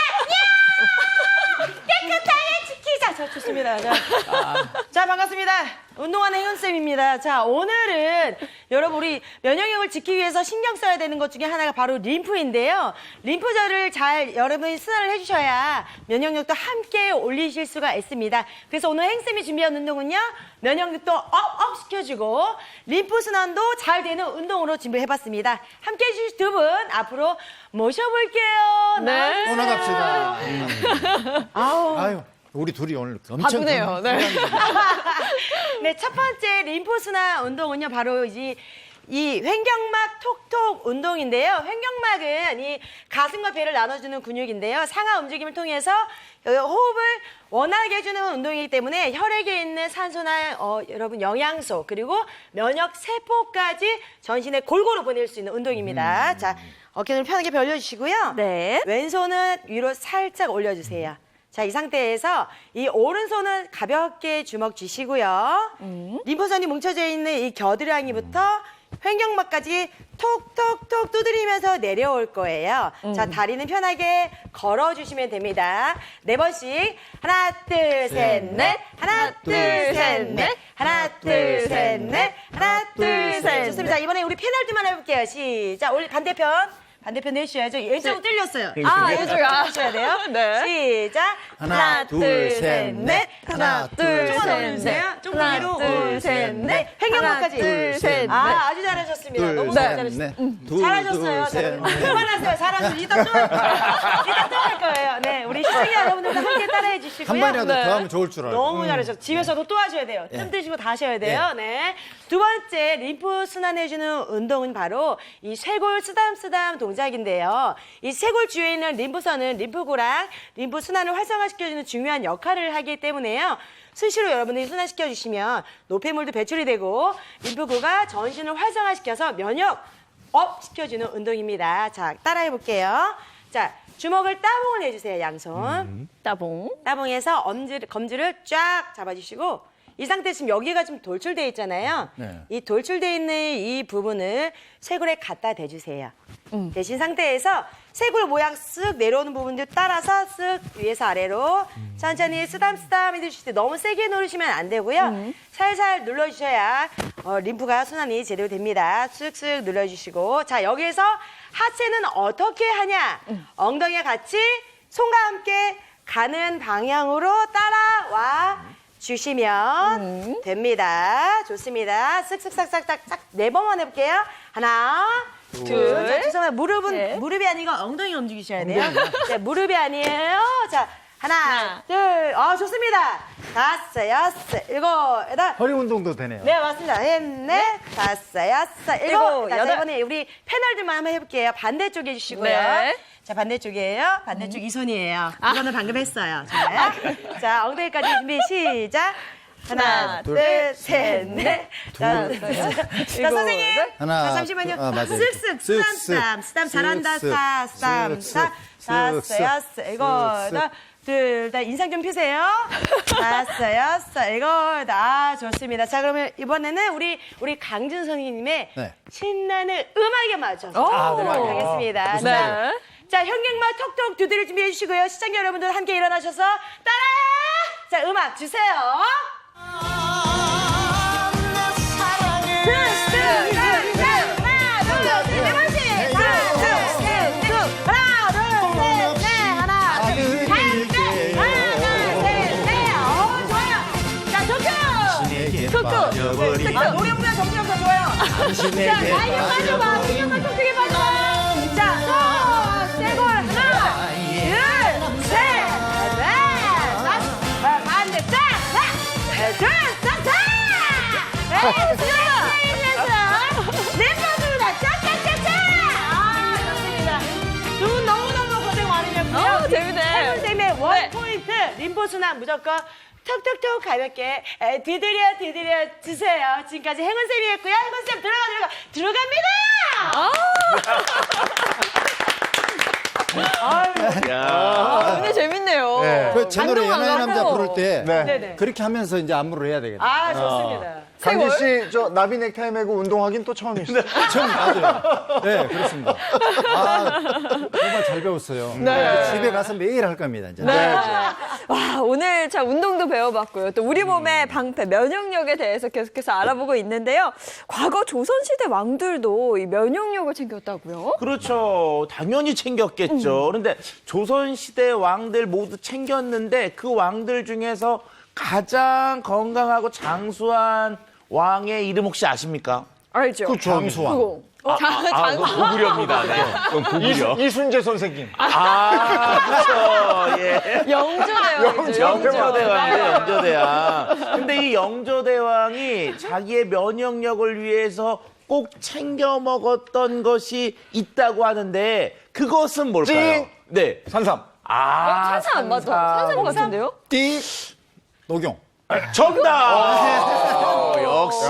깨끗하게 지키자. 자, 좋습니다. 자, 반갑습니다. 운동하는 혜윤쌤입니다. 자, 오늘은 여러분 우리 면역력을 지키기 위해서 신경 써야 되는 것 중에 하나가 바로 림프인데요. 림프절을 잘 여러분이 순환을 해주셔야 면역력도 함께 올리실 수가 있습니다. 그래서 오늘 혜윤쌤이 준비한 운동은요. 면역력도 업 시켜주고 림프 순환도 잘 되는 운동으로 준비해봤습니다. 함께해 주실 두 분 앞으로 모셔볼게요. 네. 떠나갑시다. 아유, 우리 둘이 오늘 엄청 바쁘네요. 네. 네, 첫 번째 림프순환 운동은요, 바로 이 횡격막 톡톡 운동인데요. 횡격막은 이 가슴과 배를 나눠주는 근육인데요. 상하 움직임을 통해서 호흡을 원활하게 해주는 운동이기 때문에 혈액에 있는 산소나 여러분 영양소 그리고 면역 세포까지 전신에 골고루 보낼 수 있는 운동입니다. 자, 어깨를 편하게 벌려주시고요. 네. 왼손은 위로 살짝 올려주세요. 자, 이 상태에서 이 오른손은 가볍게 주먹 쥐시고요. 림프선이 뭉쳐져 있는 이 겨드랑이부터 횡격막까지 톡톡톡 두드리면서 내려올 거예요. 자, 다리는 편하게 걸어주시면 됩니다. 4번씩. 하나, 둘, 셋, 넷. 하나, 둘, 셋, 넷. 하나, 둘, 셋, 넷. 하나, 둘, 셋. 좋습니다. 이번에 우리 페널티만 해볼게요. 시작. 반대편 내쉬어야죠. 왼쪽은 뚫렸어요. 왼쪽은 내쉬어야 돼요. 네. 시작. 하나, 둘, 셋, 넷. 하나, 둘, 조금만 더 셋, 올려주세요. 넷. 조금 하나, 위로. 둘, 셋, 넷. 횡격막까지. 하나, 둘, 셋, 넷. 아주 잘하셨습니다. 너무 잘하셨어요. 둘, 잘하셨어요. 셋, 그만하세요. 사람들 이따 또 할 거예요. 이따 또 할 거예요. 네, 우리 시청자 여러분들도 함께 따라해 주시고요. 한 번이라도 더 하면 좋을 줄 알고. 너무 잘하셨어요. 집에서도 또 하셔야 돼요. 뜸 드시고 다 하셔야 돼요. 네. 두 번째 림프 순환해주는 운동은 바로 이 쇄골 쓰담쓰담 동작. 동작인데요. 이 쇄골 주위에 있는 림프선은 림프구랑 림프 순환을 활성화시켜주는 중요한 역할을 하기 때문에요. 수시로 여러분들이 순환시켜 주시면 노폐물도 배출이 되고 림프구가 전신을 활성화시켜서 면역 업 시켜주는 운동입니다. 자, 따라해 볼게요. 자, 주먹을 따봉을 해주세요. 양손. 따봉. 따봉해서 검지를 쫙 잡아주시고 이 상태 지금 여기가 좀 돌출되어 있잖아요. 네. 이 돌출되어 있는 이 부분을 쇄골에 갖다 대주세요. 대신 상태에서 쇄골 모양 쓱 내려오는 부분들 따라서 쓱 위에서 아래로 천천히 쓰담쓰담 해주실 때 너무 세게 누르시면 안 되고요. 살살 눌러주셔야 림프가 순환이 제대로 됩니다. 쓱쓱 눌러주시고 자 여기에서 하체는 어떻게 하냐? 엉덩이와 같이 손과 함께 가는 방향으로 따라와 주시면 됩니다. 좋습니다. 쓱쓱싹싹싹 4번만 해볼게요. 하나, 둘. 자, 죄송해요. 무릎이 아니고 엉덩이 움직이셔야 돼요. 자, 무릎이 아니에요. 자, 하나, 둘. 좋습니다. 5, 6, 7, 8. 허리 운동도 되네요. 네, 맞습니다. 넷, 5, 6, 7. 자, 세 번에 우리 패널들만 한번 해볼게요. 반대쪽 해주시고요. 네. 자, 반대쪽이에요. 반대쪽 이 손이에요. 이거는 방금 했어요. 자, 엉덩이까지 준비, 시작. 하나, 둘, 셋, 넷. 자, 선생님. 하나, 자, 잠시만요. 맞아요. 쓱쓱, 쓰담 잘한다. 쓰담. 쓱쓱, 5, 6, 쓱쓱, 7, 8. 둘, 다 인상 좀 펴세요. 5, 6, 7. 좋습니다. 자, 그러면 이번에는 우리 강준 선생님의 네. 신나는 음악에 맞춰서 하도록 하겠습니다. 네. 자, 현객만 톡톡 두드릴 준비해 주시고요. 시청자 여러분들 함께 일어나셔서 따라! 자, 음악 주세요. 노래보다 정신없어 좋아요. 자, 나이에 빠져봐. 신경만 톡톡히 빠져봐. 자, 쇄골 하나, 둘, 셋, 넷, 다섯. 반대 짝, 둘, 셋, 멤버들다 짝짝짝짝. 좋습니다. 두 분 너무너무 고생 많으셨고요. 재밌네. 선생님의 원 포인트 림프 순환 무조건 톡톡톡 가볍게 두드려 주세요. 지금까지 행운쌤이었고요. 행운쌤 들어갑니다. 근데 재밌네요. 그 채널에 방송 안 연하의 남자 가고. 부를 때 네네. 그렇게 하면서 이제 안무를 해야 되겠다. 좋습니다. 강진 씨, 저 나비 넥타이 메고 운동하긴 또 처음이시죠? 처음 맞아요. 네, 그렇습니다. 정말 잘 배웠어요. 네. 집에 가서 매일 할 겁니다. 이제. 와, 오늘 참 운동도 배워봤고요. 또 우리 몸의 방패, 면역력에 대해서 계속해서 알아보고 있는데요. 과거 조선시대 왕들도 이 면역력을 챙겼다고요? 그렇죠. 당연히 챙겼겠죠. 그런데 조선시대 왕들 모두 챙겼는데 그 왕들 중에서 가장 건강하고 장수한 왕의 이름 혹시 아십니까? 알죠? 그렇죠. 장수왕. 그거. 고구려입니다. 네. 그건 고구려. 이순재 선생님. 그렇죠. 예. 영조대왕이죠. 영조대왕. 근데 이 영조대왕이 자기의 면역력을 위해서 꼭 챙겨 먹었던 것이 있다고 하는데 그것은 뭘까요? 찡! 네. 산삼. 산삼 안 맞아. 산삼 같은데요? 띠 녹용. 정답! 역시.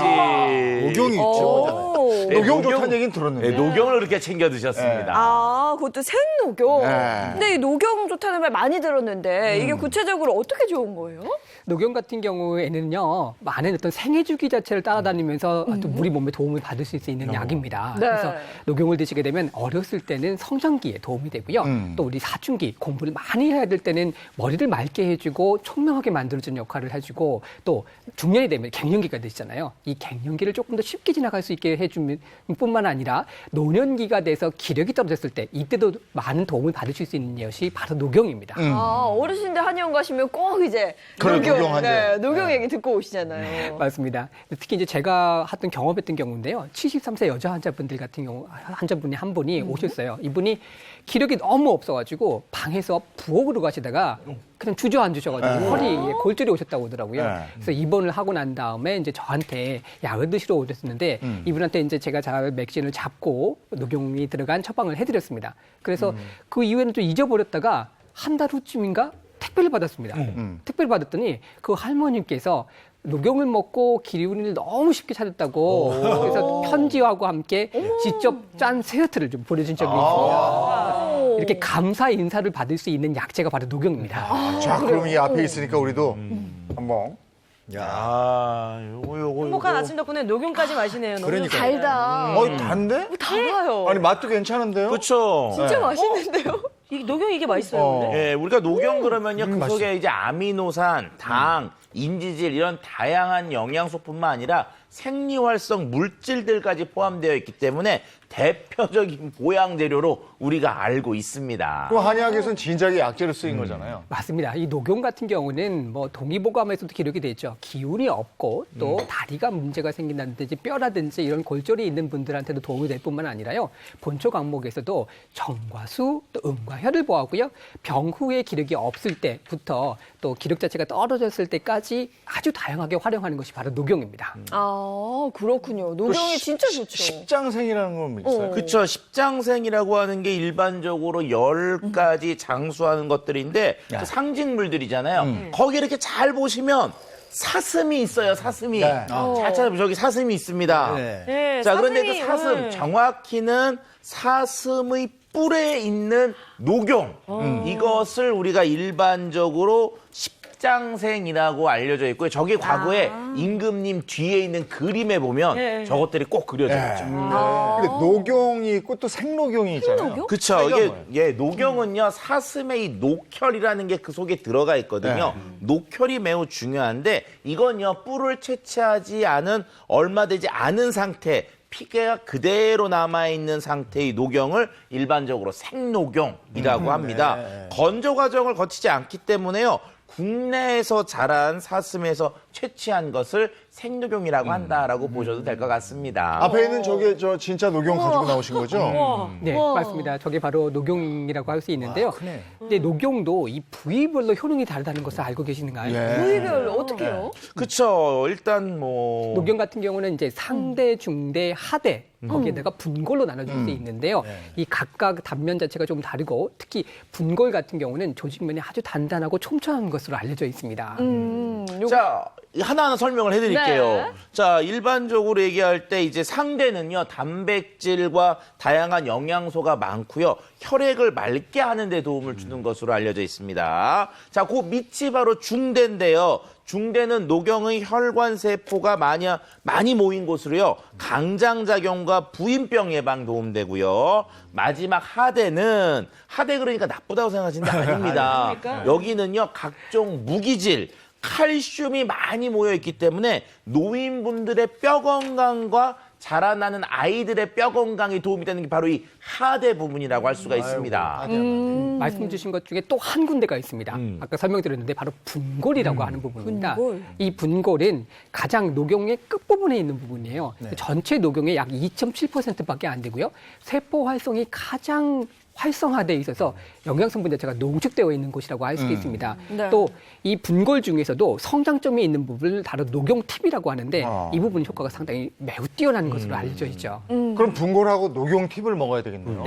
녹용이 있죠. 네, 녹용 좋다는 얘기는 들었는데. 네, 녹용을 그렇게 챙겨 드셨습니다. 그것도 생녹용. 네. 근데 이 녹용 좋다는 말 많이 들었는데 이게 구체적으로 어떻게 좋은 거예요? 녹용 같은 경우에는요, 많은 어떤 생애주기 자체를 따라다니면서 또 우리 몸에 도움을 받을 수 있는 약입니다. 네. 그래서 녹용을 드시게 되면 어렸을 때는 성장기에 도움이 되고요. 또 우리 사춘기, 공부를 많이 해야 될 때는 머리를 맑게 해주고 총명하게 만들어주는 역할을 해주고 또 중년이 되면 갱년기가 되잖아요. 이 갱년기를 조금 더 쉽게 지나갈 수 있게 해주는 뿐만 아니라 노년기가 돼서 기력이 떨어졌을 때 이때도 많은 도움을 받으실 수 있는 것이 바로 녹용입니다. 어르신들 한의원 가시면 꼭 이제 그래, 녹용 한제. 녹용 얘기 듣고 오시잖아요. 맞습니다. 특히 이제 제가 했던 경험했던 경우인데요. 73세 여자 환자분들 같은 경우 환자분이 한 분이 오셨어요. 이분이 기력이 너무 없어가지고 방에서 부엌으로 가시다가 그냥 주저앉으셔가지고 허리에 골절이 오셨다고 하더라고요. 네. 그래서 입원을 하고 난 다음에 이제 저한테 약을 드시러 오셨는데 이분한테 이제 제가 잘 맥진을 잡고 녹용이 들어간 처방을 해드렸습니다. 그래서 그 이후에는 좀 잊어버렸다가 한 달 후쯤인가 택배를 받았습니다. 택배를 받았더니 그 할머님께서 녹용을 먹고 기운을 너무 쉽게 찾았다고 그래서 편지하고 함께 직접 짠 세트를 좀 보내준 적이 있습니다. 이렇게 감사 인사를 받을 수 있는 약재가 바로 녹용입니다. 자, 그럼 이 앞에 있으니까 우리도 한번. 요거. 행복한 아침 덕분에 녹용까지 마시네요. 녹용. 그러니까요. 달다. 단데? 달아요. 아니, 맛도 괜찮은데요? 그렇죠. 진짜 맛있는데요? 이 녹용 이게 맛있어요. 근데? 예, 우리가 녹용 그러면요, 그 속에 이제 아미노산, 당, 인지질 이런 다양한 영양소뿐만 아니라 생리활성 물질들까지 포함되어 있기 때문에 대표적인 보양 재료로 우리가 알고 있습니다. 그럼 한의학에서는 진작에 약재로 쓰인 거잖아요. 맞습니다. 이 녹용 같은 경우는 뭐 동의보감에서도 기록이 돼 있죠. 기운이 없고 또 다리가 문제가 생긴다든지 뼈라든지 이런 골절이 있는 분들한테도 도움이 될 뿐만 아니라요. 본초 강목에서도 정과 수, 또 음과 혈을 보호하고요. 병 후에 기력이 없을 때부터 또 기력 자체가 떨어졌을 때까지 아주 다양하게 활용하는 것이 바로 녹용입니다. 아, 그렇군요. 녹용이 진짜 좋죠. 십장생이라는 건 있어요. 그렇죠. 십장생이라고 하는 게 일반적으로 10가지 장수하는 것들인데 상징물들이잖아요. 거기 이렇게 잘 보시면 사슴이 있어요. 사슴이. 잘 찾아보면 저기 사슴이 있습니다. 네, 자, 그런데 사슴이, 그 사슴 정확히는 사슴의 뿔에 있는 녹용. 이것을 우리가 일반적으로 십장생이라고 알려져 있고요. 저게 과거에 임금님 뒤에 있는 그림에 보면 저것들이 꼭 그려져 있죠. 근데 녹용이 있고 또 생녹용이 있잖아요. 그렇죠. 이게 녹용은요 사슴의 이 녹혈이라는 게 그 속에 들어가 있거든요. 녹혈이 매우 중요한데 이건요 뿔을 채취하지 않은 얼마 되지 않은 상태. 피가 그대로 남아있는 상태의 녹용을 일반적으로 생녹용이라고 합니다. 건조 과정을 거치지 않기 때문에요. 국내에서 자란 사슴에서 채취한 것을 생녹용이라고 한다라고 보셔도 될 것 같습니다. 앞에 있는 저게 저 진짜 녹용 가지고 나오신 거죠? 네, 맞습니다. 저게 바로 녹용이라고 할 수 있는데요. 근데 녹용도 이 부위별로 효능이 다르다는 것을 알고 계시는가요? 부위별로 어떻게요? 그렇죠. 일단 뭐 녹용 같은 경우는 이제 상대, 중대, 하대 거기에다가 분골로 나눠줄 수 있는데요. 이 각각 단면 자체가 좀 다르고 특히 분골 같은 경우는 조직면이 아주 단단하고 촘촘한 것으로 알려져 있습니다. 자, 하나하나 설명을 해드릴게요. 네. 자, 일반적으로 얘기할 때 이제 상대는요, 단백질과 다양한 영양소가 많고요, 혈액을 맑게 하는 데 도움을 주는 것으로 알려져 있습니다. 자, 그 밑이 바로 중대인데요. 중대는 녹용의 혈관 세포가 많이 모인 곳으로요, 강장작용과 부인병 예방 도움되고요. 마지막 하대는, 하대 그러니까 나쁘다고 생각하시는 게 아닙니다. 여기는요, 각종 무기질, 칼슘이 많이 모여있기 때문에 노인분들의 뼈 건강과 자라나는 아이들의 뼈 건강에 도움이 되는 게 바로 이 하대 부분이라고 할 수가 있습니다. 말씀 주신 것 중에 또 한 군데가 있습니다. 아까 설명드렸는데 바로 분골이라고 하는 부분입니다. 분골. 이 분골은 가장 녹용의 끝부분에 있는 부분이에요. 전체 녹용의 약 2.7%밖에 안 되고요. 세포 활성이 가장 활성화되어 있어서 영양성분 자체가 농축되어 있는 곳이라고 할 수 있습니다. 네. 또 이 분골 중에서도 성장점이 있는 부분을 다른 녹용팁이라고 하는데 이 부분 효과가 상당히 매우 뛰어난 것으로 알려져 있죠. 그럼 분골하고 녹용 팁을 먹어야 되겠네요.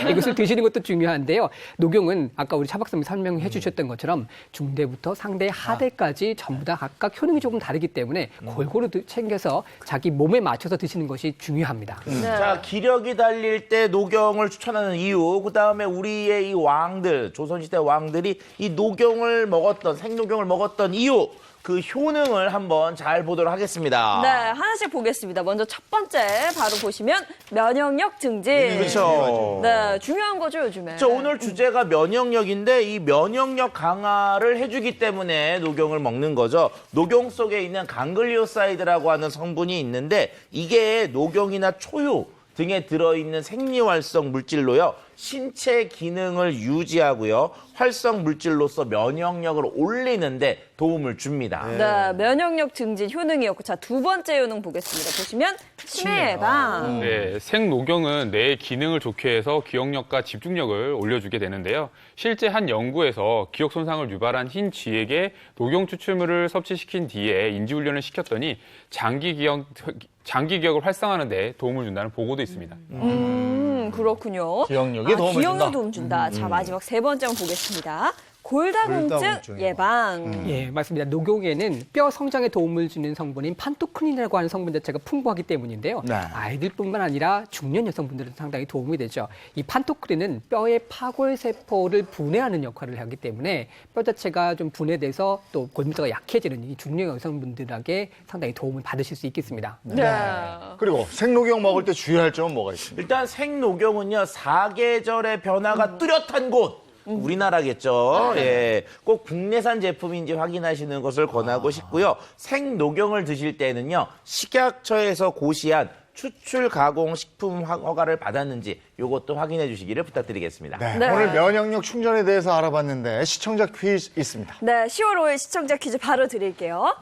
이것을 드시는 것도 중요한데요. 녹용은 아까 우리 차 박사님이 설명해 주셨던 것처럼 중대부터 상대, 하대까지 전부 다 각각 효능이 조금 다르기 때문에 골고루 챙겨서 자기 몸에 맞춰서 드시는 것이 중요합니다. 자, 기력이 달릴 때 녹용을 추천하는 이유, 그 다음에 우리의 이 왕들, 조선시대 왕들이 이 녹용을 먹었던, 생녹용을 먹었던 이유, 그 효능을 한번 잘 보도록 하겠습니다. 네, 하나씩 보겠습니다. 먼저 첫 번째 바로 보시면 면역력 증진. 그렇죠. 네, 중요한 거죠, 요즘에. 자, 오늘 주제가 면역력인데 이 면역력 강화를 해주기 때문에 녹용을 먹는 거죠. 녹용 속에 있는 강글리오사이드라고 하는 성분이 있는데 이게 녹용이나 초유 등에 들어있는 생리활성 물질로요. 신체 기능을 유지하고요. 활성 물질로서 면역력을 올리는데 도움을 줍니다. 네, 면역력 증진 효능이었고, 자, 두 번째 효능 보겠습니다. 보시면 치매 예방. 네, 생녹용은 뇌의 기능을 좋게 해서 기억력과 집중력을 올려주게 되는데요. 실제 한 연구에서 기억 손상을 유발한 흰 쥐에게 녹용 추출물을 섭취시킨 뒤에 인지훈련을 시켰더니 장기 기억을 활성화하는 데 도움을 준다는 보고도 있습니다. 그렇군요. 기억력에 도움을 기억력 준다. 도움 준다. 자, 마지막 세 번째 한번 보겠습니다. 골다공증 골다공증 예방. 예, 맞습니다. 녹용에는 뼈 성장에 도움을 주는 성분인 판토크린이라고 하는 성분 자체가 풍부하기 때문인데요. 네. 아이들뿐만 아니라 중년 여성분들은 상당히 도움이 되죠. 이 판토크린은 뼈의 파골세포를 분해하는 역할을 하기 때문에 뼈 자체가 좀 분해돼서 또 골밀도가 약해지는 이 중년 여성분들에게 상당히 도움을 받으실 수 있겠습니다. 네. 그리고 생녹용 먹을 때 주의할 점은 뭐가 있습니까? 일단 생녹용은요, 사계절의 변화가 뚜렷한 곳. 우리나라겠죠. 예. 꼭 국내산 제품인지 확인하시는 것을 권하고 싶고요. 생녹용을 드실 때는요, 식약처에서 고시한 추출 가공 식품 허가를 받았는지 이것도 확인해 주시기를 부탁드리겠습니다. 네, 네. 오늘 면역력 충전에 대해서 알아봤는데 시청자 퀴즈 있습니다. 네, 10월 5일 시청자 퀴즈 바로 드릴게요.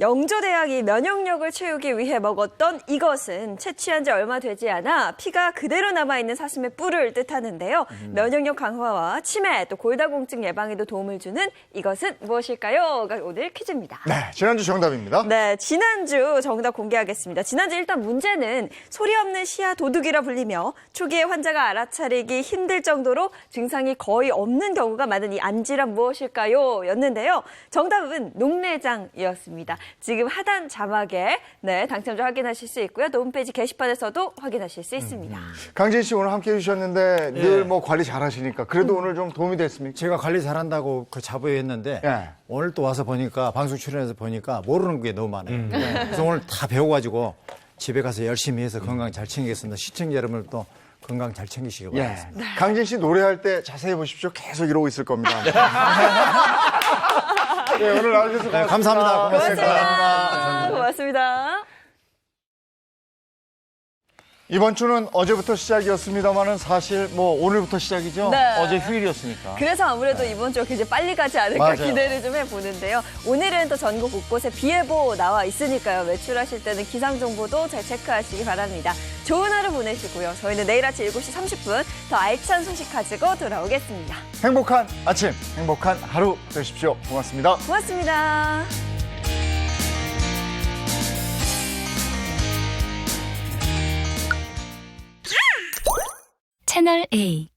영조대왕이 면역력을 채우기 위해 먹었던 이것은 채취한 지 얼마 되지 않아 피가 그대로 남아있는 사슴의 뿔을 뜻하는데요. 면역력 강화와 치매 또 골다공증 예방에도 도움을 주는 이것은 무엇일까요?가 오늘 퀴즈입니다. 네, 지난주 정답입니다. 네, 지난주 정답 공개하겠습니다. 지난주 일단 문제는 소리 없는 시야 도둑이라 불리며 초기에 환자가 알아차리기 힘들 정도로 증상이 거의 없는 경우가 많은 이 안질환 무엇일까요? 였는데요. 정답은 녹내장이었습니다. 지금 하단 자막에 네, 당첨자 확인하실 수 있고요. 또 홈페이지 게시판에서도 확인하실 수 있습니다. 강진 씨 오늘 함께 해주셨는데 늘 뭐 관리 잘하시니까 그래도 오늘 좀 도움이 됐습니까? 제가 관리 잘한다고 그 자부했는데 예. 오늘 또 와서 보니까 방송 출연해서 보니까 모르는 게 너무 많아요. 그래서 오늘 다 배워가지고 집에 가서 열심히 해서 건강 잘 챙기겠습니다. 시청자 여러분 또 건강 잘 챙기시기 바랍니다. 예. 강진 씨 노래할 때 자세히 보십시오. 계속 이러고 있을 겁니다. 네, 오늘 나와주셔서 고맙습니다. 네, 감사합니다. 고맙습니다. 고맙습니다. 이번 주는 어제부터 시작이었습니다만은 사실 뭐 오늘부터 시작이죠. 네. 어제 휴일이었으니까. 그래서 아무래도 이번 주가 굉장히 빨리 가지 않을까 맞아요. 기대를 좀 해보는데요. 오늘은 또 전국 곳곳에 비 예보 나와 있으니까요. 외출하실 때는 기상 정보도 잘 체크하시기 바랍니다. 좋은 하루 보내시고요. 저희는 내일 아침 7시 30분 더 알찬 소식 가지고 돌아오겠습니다. 행복한 아침, 행복한 하루 되십시오. 고맙습니다. 고맙습니다. 채널 A